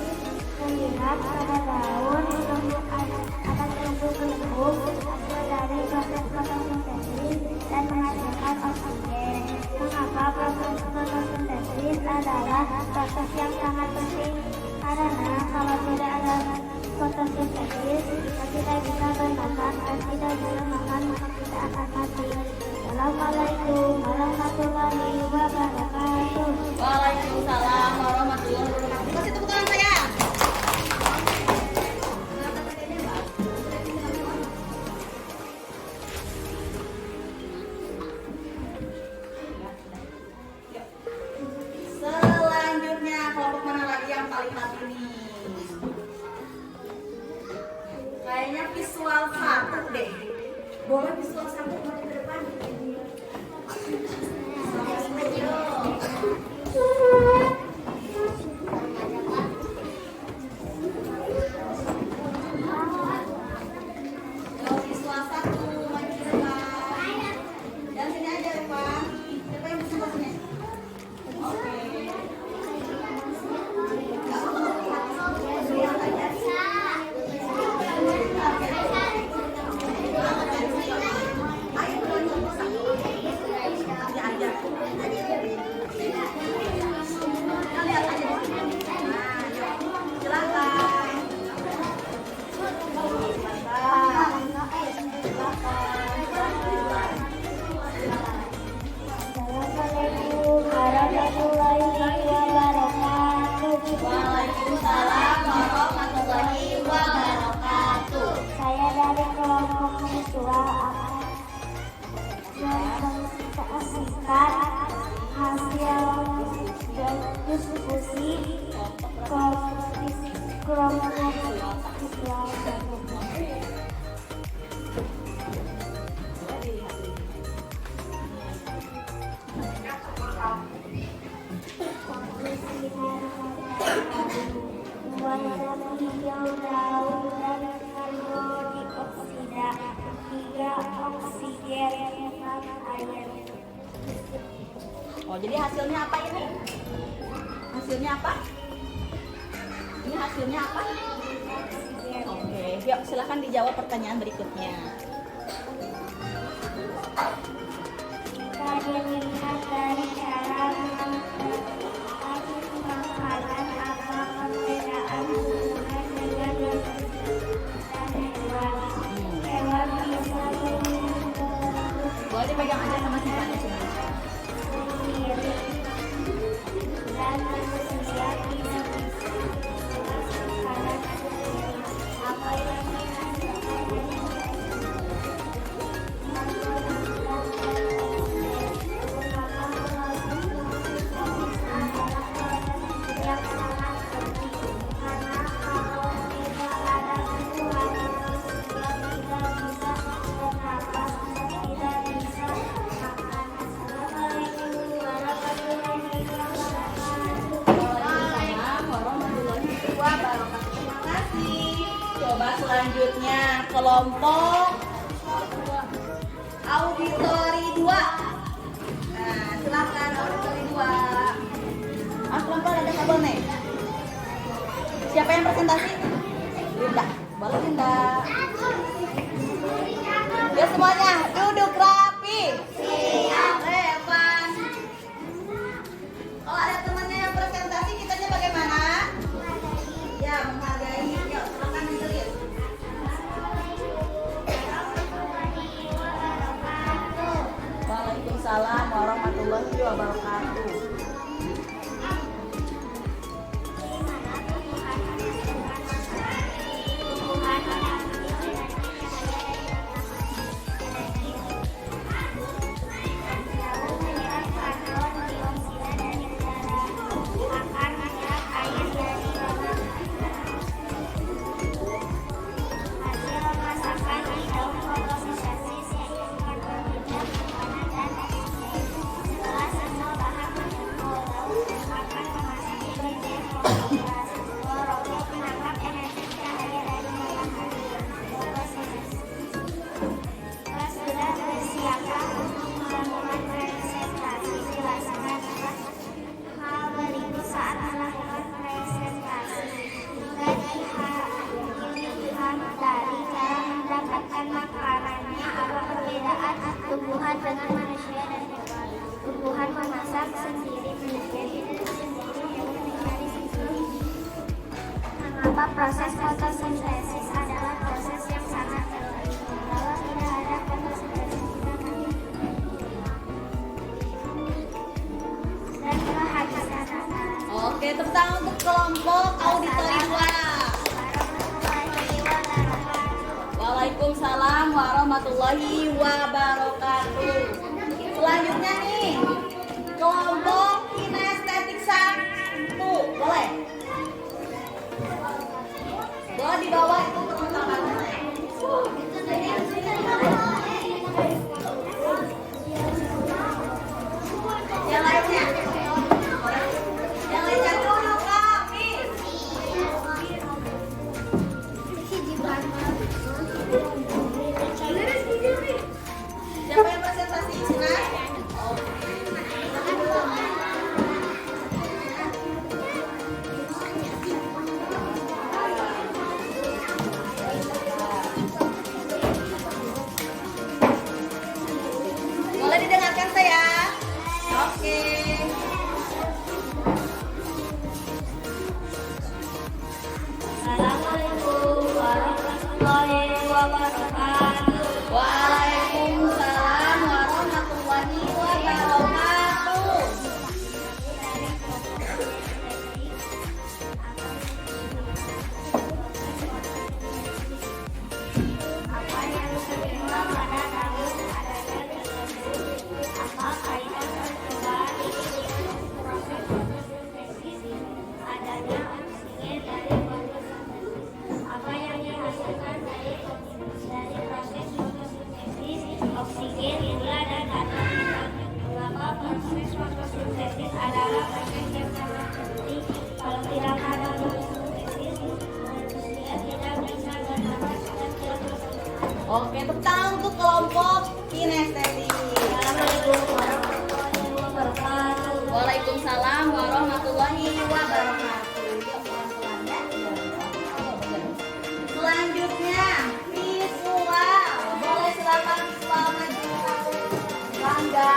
Terlihat pada daun, ada gelembung hasil dari proses fotosintesis dan menghasilkan oksigen. Mengapa proses fotosintesis adalah proses yang sangat penting? Karena kalau tidak ada fotosintesis, kita tidak bisa bermakan dan tidak bisa makan, maka kita akan mati. Assalamualaikum warahmatullahi wabarakatuh.
Waalaikumsalam warahmatullahi wabarakatuh. Kasih tepuk tangan saya. Selanjutnya kelompok mana lagi yang paling rapi nih? Kayaknya visual 1 deh. Boleh visual 1 maju ke depan. Kalau visual 1 maju ke depan. Dan sini aja depan. Siapa yang bisa sini? Oke. Lihat aja. Ayo aja. Kita lihat aja. Nah, yuk. Silakan.
Assalamualaikum warahmatullahi wabarakatuh.
Waalaikumsalam warahmatullahi wabarakatuh.
Saya dari kelompok visual akan menyaksikan hasil diskusi kelompok visual. Warna hijau daun dan karbon dioksida hingga oksigen dan air.
Oh, jadi hasilnya apa ini? Hasilnya apa? Ini hasilnya apa? Oke, yuk silakan dijawab pertanyaan berikutnya.
Kita dilihat dari cara makanan apa perbedaan hubungan dengan dan hewan. Hewan bisa
Boleh dipegang aja sama sisanya semua.
sendiri dan manusia tidak bisa makanan sendiri. Apa yang dihasilkan
selanjutnya kelompok auditori 2. Nah, silakan auditori 2. Mas kelompok ada kabel nih. Siapa yang presentasi? Linda. Boleh Linda. Ya semuanya duduk rapi. Siap. Revan. Kalau ada temannya yang presentasi, kitanya bagaimana? Ya, menghargai. Yuk, silakan ditulis. Waalaikumsalam warahmatullahi wabarakatuh.
Tumbuhan dengan manusia dan hewan. Tumbuhan memasak sendiri, menjadi sendiri, hewan mencari sendiri. Mengapa proses fotosintesis adalah proses yang sangat penting? Kalau tidak ada fotosintesis kita mati. Dan kehabisan.
Oke, tepuk tangan untuk kelompok auditori 2. Waalaikumsalam warahmatullahi wabarakatuh. Selanjutnya nih, kelompok kinestetik 1. Boleh? Boleh dibawa itu perlengkapannya. Yang lainnya? Yang lainnya dulu, kami. Siapa yang presentasi? Sinar? Boleh didengarkan saya? Oke.
Assalamualaikum warahmatullahi wabarakatuh.
Waalaikumsalam warahmatullahi wabarakatuh.
Apa yang terima pada tahun adanya apa kaitan percobaan dengan proses fotosintesis adanya oksigen dari fotosintesis? Apa yang dihasilkan dari proses fotosintesis? Oksigen, gula, dan karbon. Mengapa proses fotosintesis adalah proses yang sangat penting? Kalau tidak ada fotosintesis, manusia tidak bisa bernafas dan tidak.
Oke, tepuk tangan untuk kelompok kinestetik.
Assalamualaikum warahmatullahi wabarakatuh.
Waalaikumsalam warahmatullahi wabarakatuh. Selanjutnya visual. Boleh silakan visual maju. Bangga.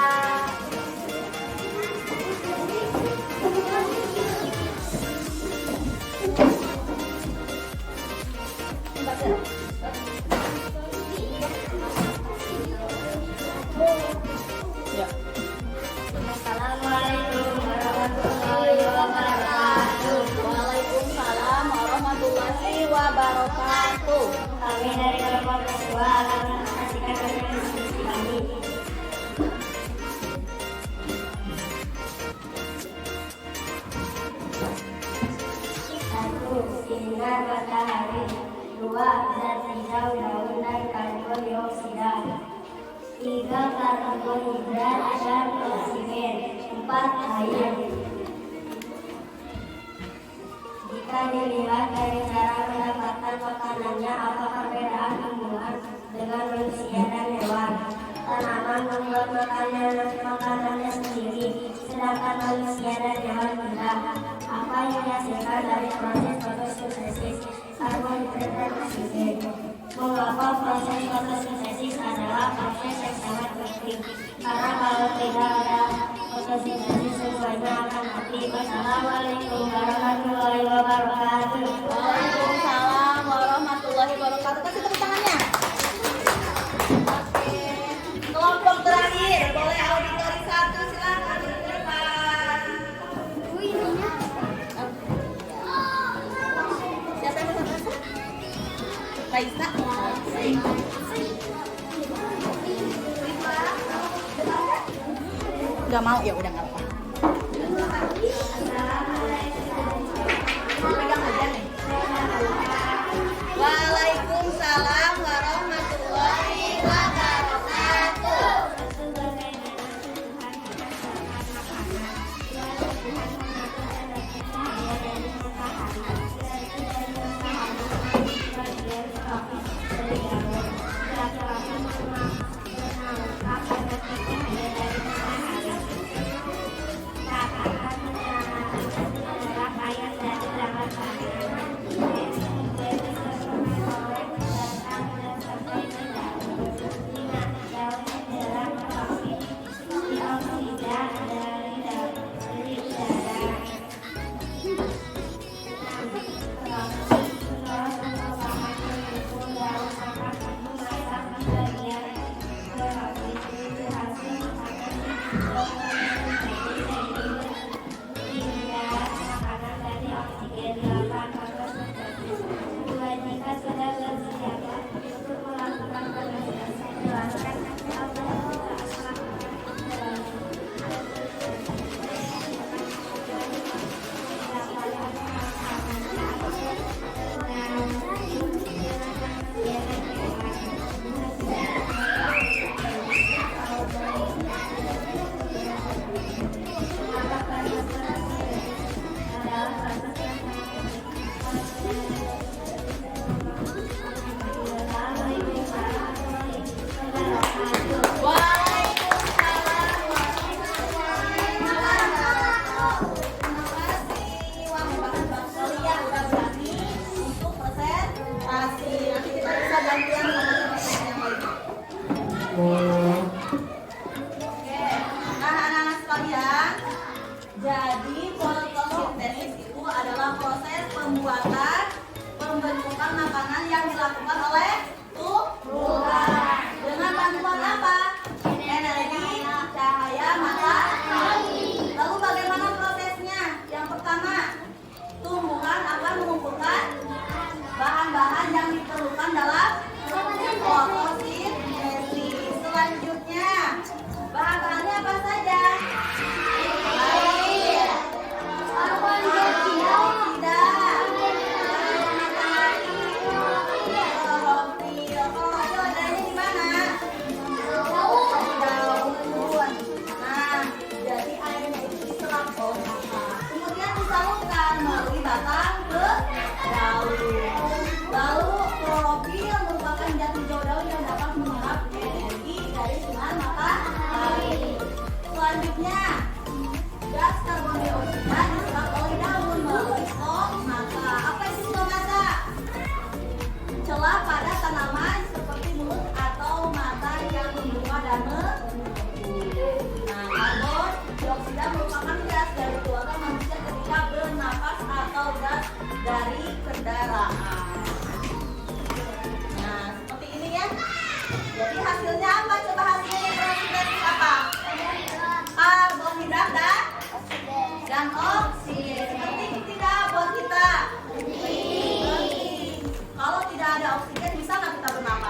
Assalamualaikum warahmatullahi wabarakatuh.
Waalaikumsalam warahmatullahi wabarakatuh.
Kami dari kelompok kedua akan menyaksikan presentasi kami. Satu, sinar matahari. Dua, zat hijau daun dan karbon dioksida. Tiga, karbohidrat dan oksigen. Empat, air. Jika dilihat dari cara mendapatkan makanan makanannya apa perbedaan tumbuhan dengan manusia dan hewan. Tanaman membuat makanannya sendiri, sedangkan manusia dan hewan tidak. Apa yang dihasilkan dari proses fotosintesis? Karbohidrat dan oksigen. Mengapa proses fotosintesis adalah proses yang sangat penting? Karena kalau tidak ada fotosintesis semuanya akan mati. Wassalamualaikum warahmatullahi wabarakatuh.
Waalaikumsalam warahmatullahi wabarakatuh. Kasih tepuk tangannya. Oke. Kelompok terakhir, boleh auditori 1 silakan di depan. Siapa yang pesan? Raisa. Gak mau ya udah nggak apa. Pegang aja nih. Waalaikumsalam warahmatullahi wabarakatuh. Jadi fotosintesis itu adalah proses pembuatan pembentukan makanan yang dilakukan oleh tumbuhan dengan bantuan apa? Energi cahaya matahari. Lalu bagaimana prosesnya? Yang pertama, tumbuhan akan mengumpulkan bahan-bahan yang diperlukan dalam fotosintesis. Selanjutnya, bahan-bahannya apa saja? Air, karbon dioksida, klorofil. Klorofil adanya di mana? Daun. Nah, jadi airnya itu diserap oleh akar. Kemudian disalurkan melalui batang ke daun. Lalu klorofil merupakan zat hijau daun yang dapat menyerap energi dari sinar matahari. Selanjutnya, gas karbon dioksida diserap oleh daun melalui stomata. Apa itu stomata? Celah pada tanaman seperti mulut atau mata yang membuka dan mengumpul. Nah, karbon dioksida merupakan gas dari keluarga manusia ketika bernapas atau gas dari kendaraan. Nah, seperti ini ya. Jadi hasilnya apa? Coba hasilnya fotosintesis apa? Karbohidrat dan oksigen. Penting tidak buat kita? Penting. Kalau tidak ada oksigen bisa nggak kita bernapas?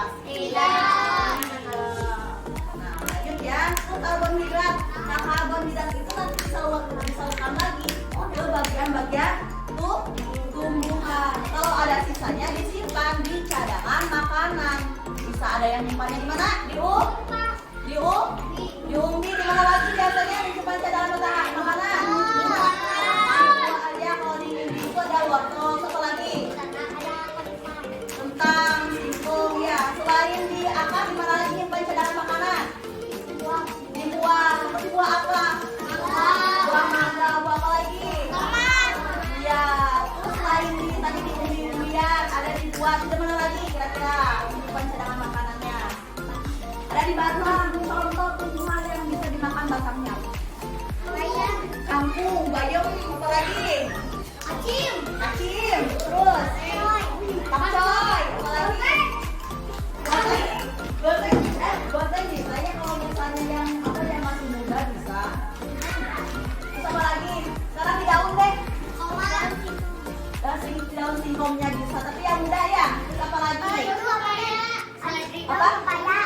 Hakim. Terus Pakcoy. Apa lagi? Goteng biasanya kalau misalnya yang masih muda bisa. Terus apa lagi? Sekarang di daun deh. Daun singkongnya bisa, tapi yang muda ya. Terus apa lagi? Apa?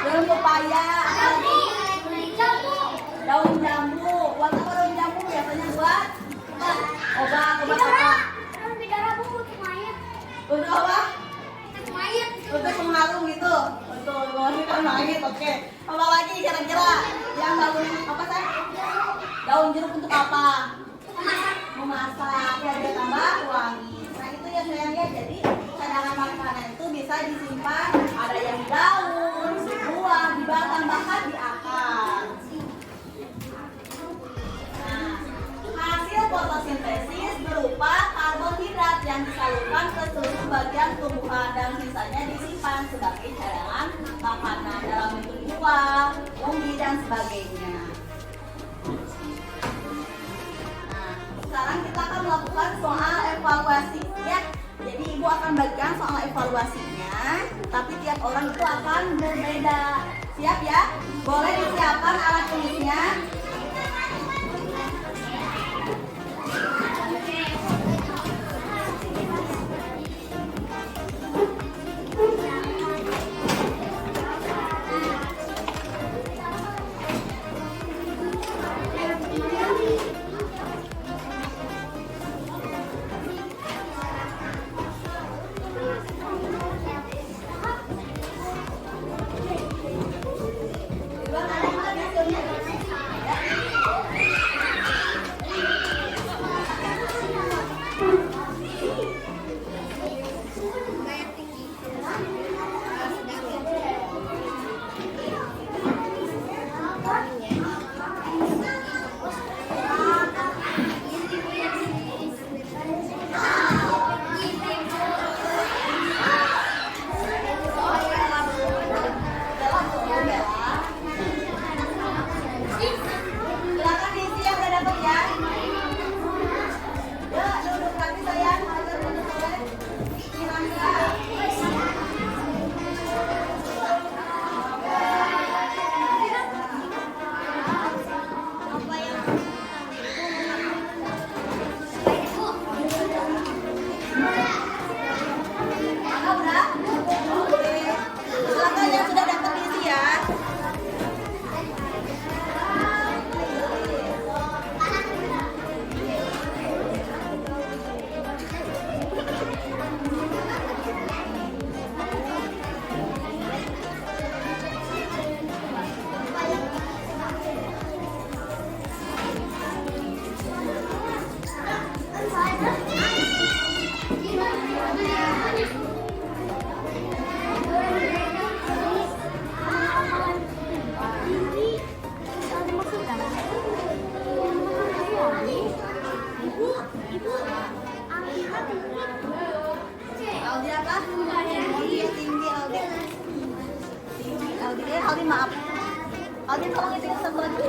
Daun pepaya. Apa lagi? Daun jambu. Buat apa daun jambu? Biasanya buat obat apa? Untuk apa? Untuk pengharum gitu. Untuk mengeluarkan mayit. Oke. Apa lagi kira-kira? Yang daun apa teh? Daun jeruk untuk apa? Memasak. Ya biar tambah wangi. Nah itu ya sayang ya. Jadi cadangan makanan itu bisa disimpan. Ada yang di daun, di buah, di batang, bahkan di akar. Nah, hasil fotosintesis berupa karbohidrat yang disalurkan ke seluruh bagian tumbuhan dan sisanya disimpan sebagai cadangan makanan dalam bentuk buah, umbi dan sebagainya. Nah, sekarang kita akan melakukan soal evaluasi ya. Jadi ibu akan bagikan soal evaluasinya, tapi tiap orang itu akan berbeda. Siap ya? Boleh disiapkan alat tulisnya. Aldi maaf. Aldi tolong itu satu lagi.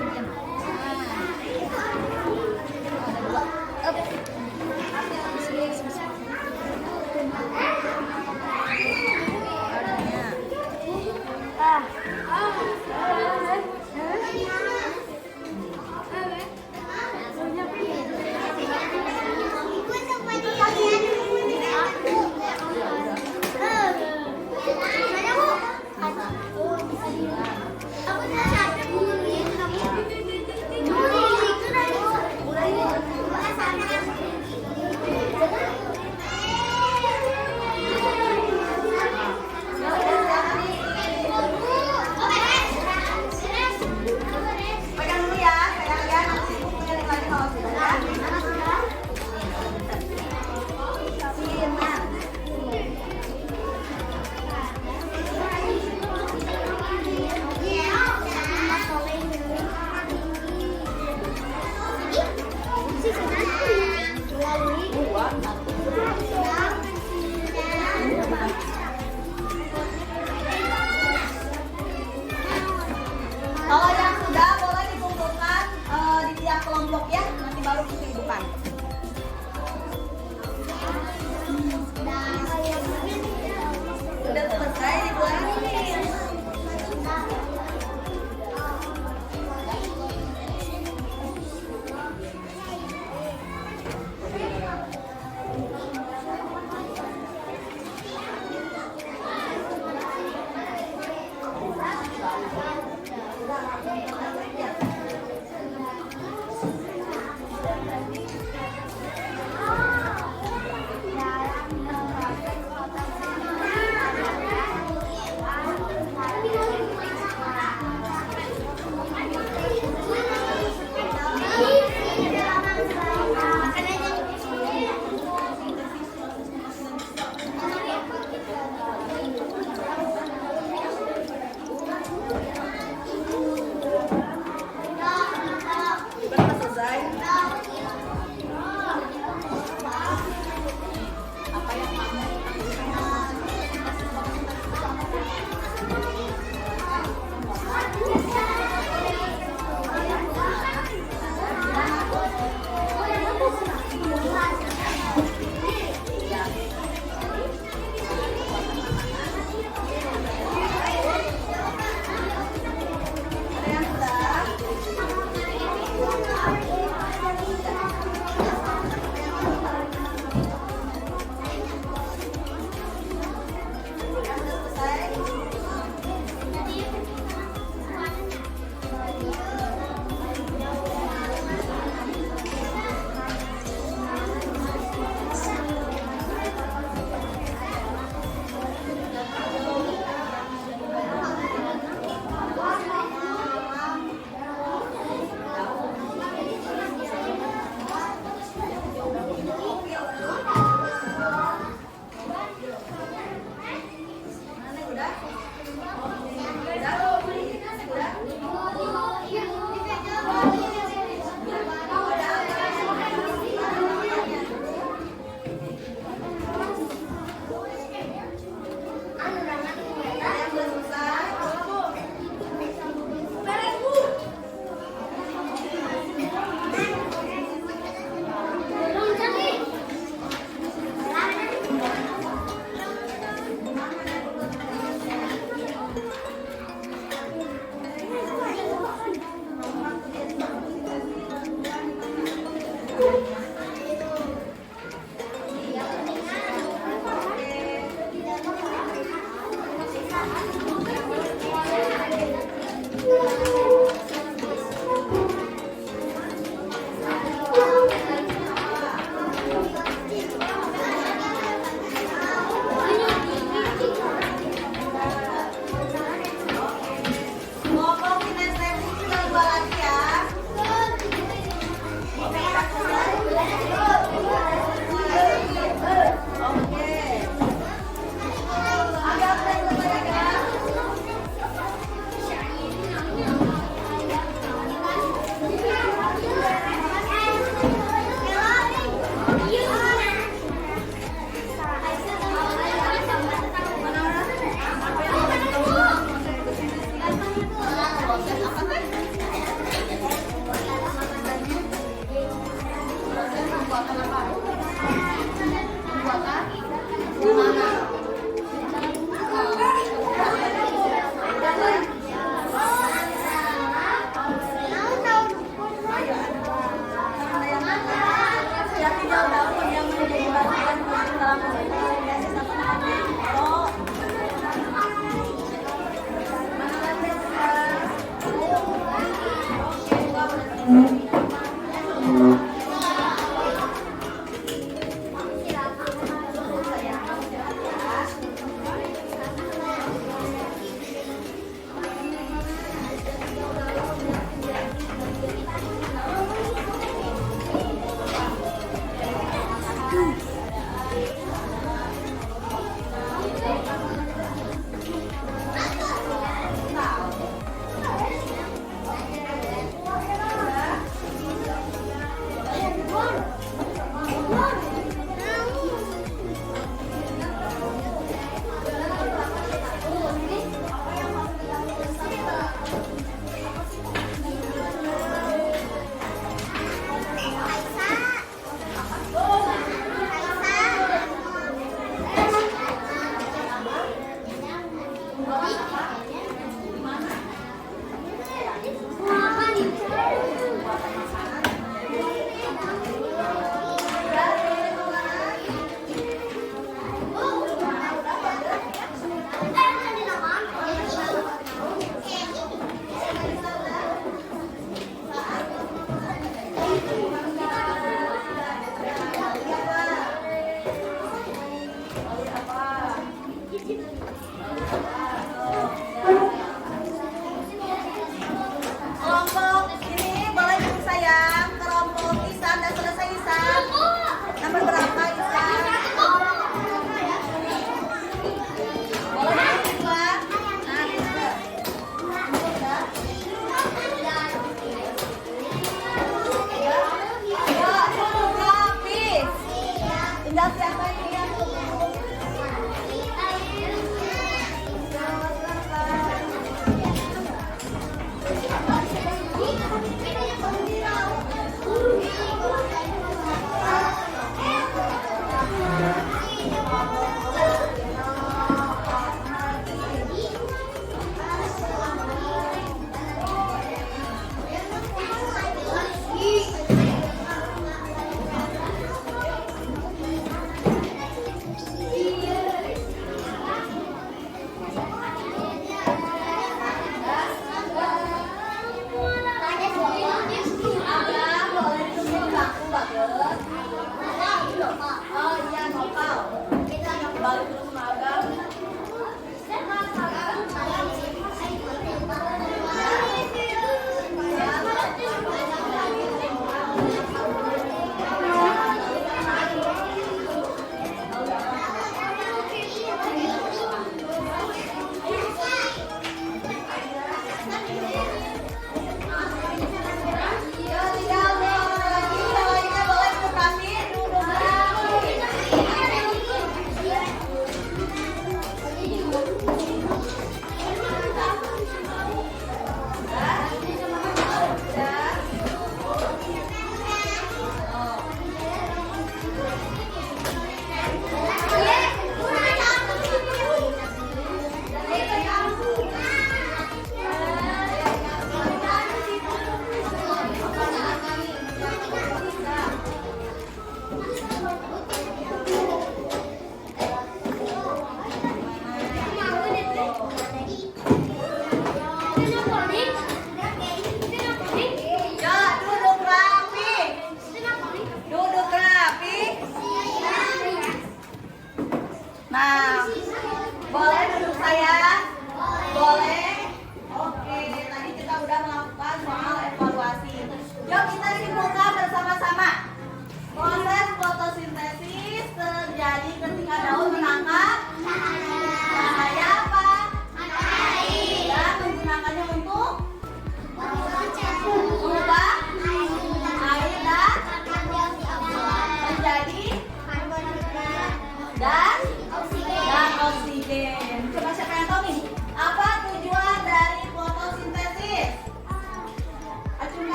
Kalau yang sudah boleh dikumpulkan di tiap kelompok ya, nanti baru kita ibukan.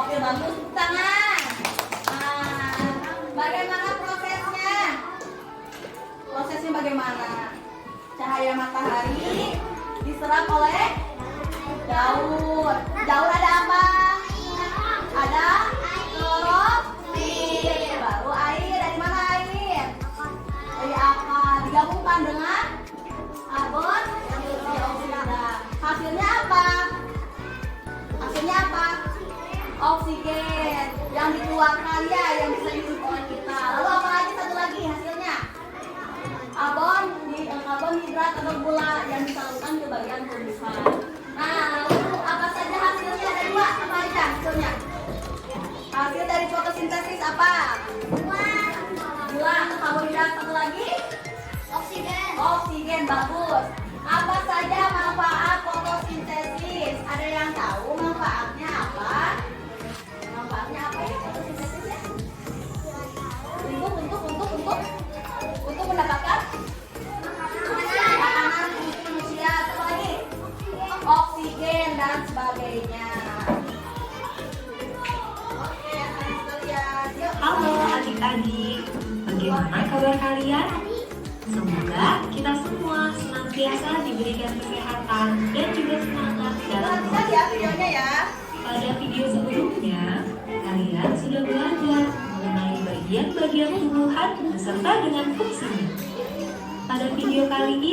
Oke, bagus. Tepuk tangan. Nah, bagaimana prosesnya? Prosesnya bagaimana? Cahaya matahari diserap oleh daun. Daun ada apa? Ada klorofil. Baru air. Dari mana air? Dari akar. Digabungkan dengan karbon dioksida. Hasilnya apa? Hasilnya apa? Oksigen yang dikeluarkan ya, yang bisa dihirup oleh kita. Lalu apa lagi satu lagi hasilnya? Karbon hidrat atau gula yang disalurkan ke bagian tumbuhan. Nah, lalu apa saja hasilnya? Ada dua, apa aja hasilnya? Hasil dari fotosintesis apa? Gula atau karbohidrat. Satu lagi? Oksigen, bagus. Apa saja manfaat fotosintesis? Ada yang tahu manfaatnya apa? Manfaatnya apa ya fotosintesis ya? Untuk mendapatkan makanan untuk manusia. Apa lagi? Oksigen dan sebagainya. Oke, anak sekalian. Yuk.
Halo adik-adik, bagaimana kabar kalian? Semoga kita semua senantiasa diberikan kesehatan dan juga semangat dalam
Lihat ya videonya ya.
Pada video sebelumnya, kalian sudah belajar mengenai bagian-bagian tumbuhan beserta dengan fungsinya. Pada video kali ini,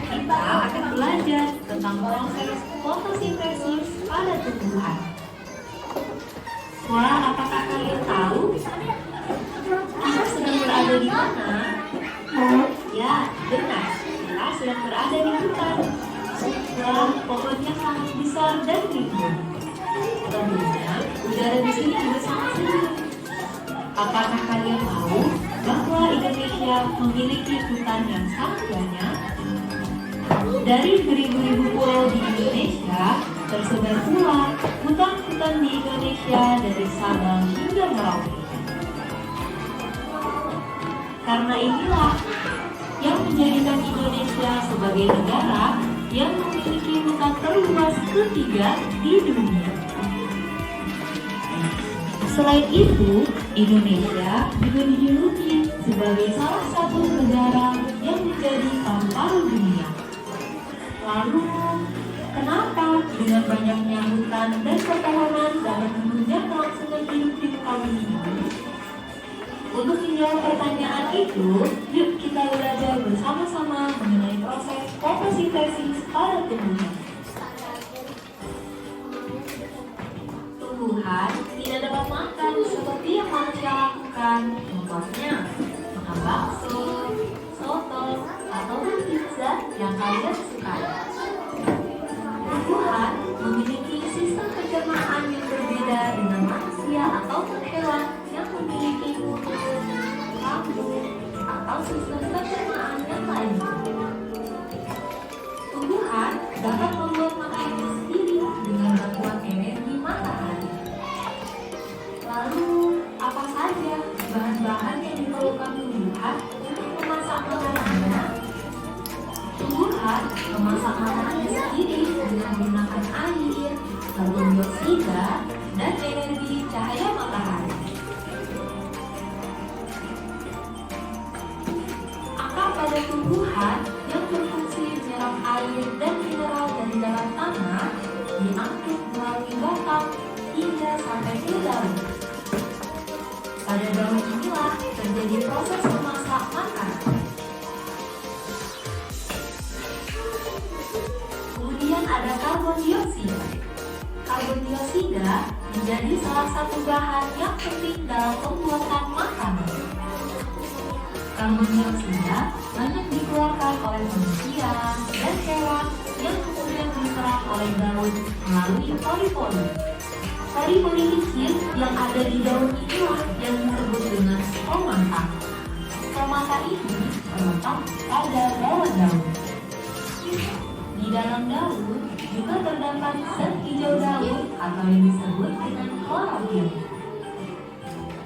kita akan belajar tentang proses fotosintesis pada tumbuhan. Wah, apakah kalian tahu? Kita sedang berada di mana? Ya, benar. Kita sedang berada di hutan. Wah, pohonnya sangat besar dan rimbun. Tentunya, udara di sini juga sangat sejuk. Apakah kalian tahu bahwa Indonesia memiliki hutan yang sangat banyak? Dari beribu-ribu pulau di Indonesia, tersebar pula hutan-hutan di Indonesia dari Sabang hingga Merauke. Karena inilah yang menjadikan Indonesia sebagai negara yang memiliki hutan terluas ketiga di dunia. Selain itu, Indonesia juga dijuluki sebagai salah satu negara yang menjadi paru-paru dunia. Lalu, kenapa dengan banyaknya hutan dan pepohonan dapat menunjang kelangsungan hidup di muka bumi ini? Untuk menjawab pertanyaan itu, yuk kita belajar bersama-sama mengenai proses fotosintesis pada tumbuhan. Tumbuhan tidak dapat makan seperti yang manusia lakukan, contohnya makan bakso, soto, atau pizza yang kalian sukai. Tumbuhan memiliki sistem pencernaan yang berbeda dengan manusia ataupun hewan yang memiliki mulut, rambut, atau sistem pencernaan yang lain. Tumbuhan dapat membuat makanannya sendiri dengan bantuan energi matahari. Lalu, apa saja bahan-bahan yang diperlukan tumbuhan untuk memasak makanannya? Tumbuhan memasak makanannya sendiri dengan menggunakan air, karbon dioksida, dan energi cahaya matahari. Akar pada tumbuhan yang berfungsi menyerap air dan mineral dari dalam tanah diangkut melalui batang hingga sampai ke daun. Pada daun inilah terjadi proses memasak makanan. Kemudian ada karbon dioksida. Karbon dioksida menjadi salah satu bahan yang penting dalam pembuatan makanan. Karbon dioksida banyak dikeluarkan oleh manusia dan hewan yang kemudian diserap oleh daun melalui pori-pori. Pori-pori kecil yang ada di daun inilah yang disebut dengan stomata. Stomata ini terletak pada bawah daun. Di dalam daun juga terdapat sel hijau daun atau yang disebut dengan klorofil.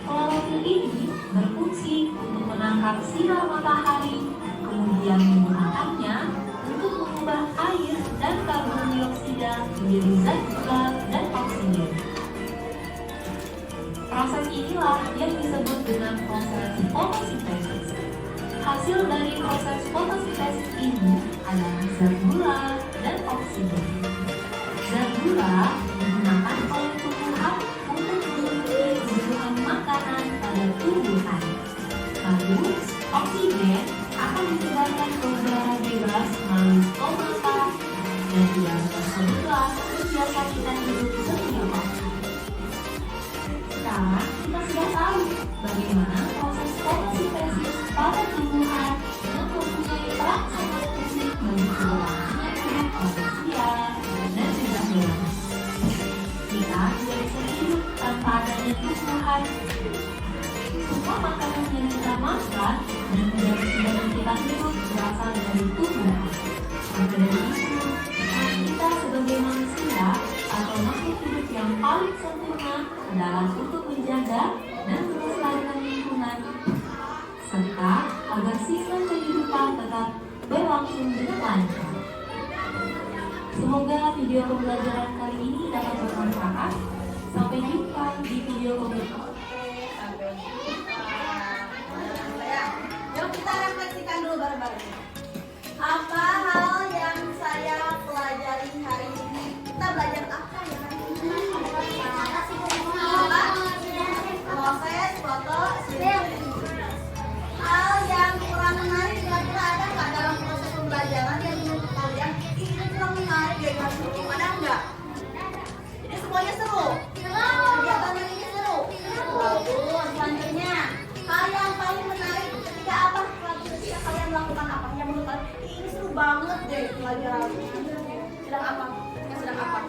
Klorofil ini berfungsi untuk menangkap sinar matahari, kemudian menggunakannya untuk mengubah air dan karbon dioksida menjadi zat gula dan oksigen. Proses inilah yang disebut dengan proses fotosintesis. Hasil dari proses fotosintesis ini adalah zat gula dan oksigen. Zat gula digunakan oleh tumbuhan untuk memenuhi kebutuhan makanan pada tumbuhan. Lalu, oksigen akan disebarkan ke udara bebas melalui stomata, dan di dalam tersebutlah biasa kita hidup setiap waktu. Sekarang kita sudah tahu bagaimana proses fotosintesis pada tumbuhan yang mempunyai peran sangat penting bagi keberlangsungan hidup manusia dan juga hewan. Kita tidak bisa hidup tanpa adanya tumbuhan. Semua makanan yang kita makan dan menjadi sebab kita hidup berasal dari tumbuhan. Maka dari itu, kita sebagai manusia atau makhluk hidup yang paling sempurna adalah untuk menjaga dan melestarikan lingkungan, serta agar sistem kehidupan tetap berlangsung dengan lancar. Semoga video pembelajaran kali ini dapat bermanfaat. Sampai jumpa di video berikutnya.
Sampai jumpa. Yuk kita refleksikan dulu bareng-bareng. Apa hal yang saya pelajari hari ini? Kita belajar apa ya hari ini? Apa? Proses foto. Hal yang kurang menarik kira-kira ada nggak dalam proses pembelajaran yang menurut kalian ini kurang menarik dari hari ini? Ada nggak? Jadi semuanya seru. Kegiatan hari ini seru. Bagus. Selanjutnya, hal yang paling menarik ketika apa? Ketika kalian melakukan apa? Yang menurut kalian ini seru banget deh pelajaran. Sedang apa? Yang sedang apa?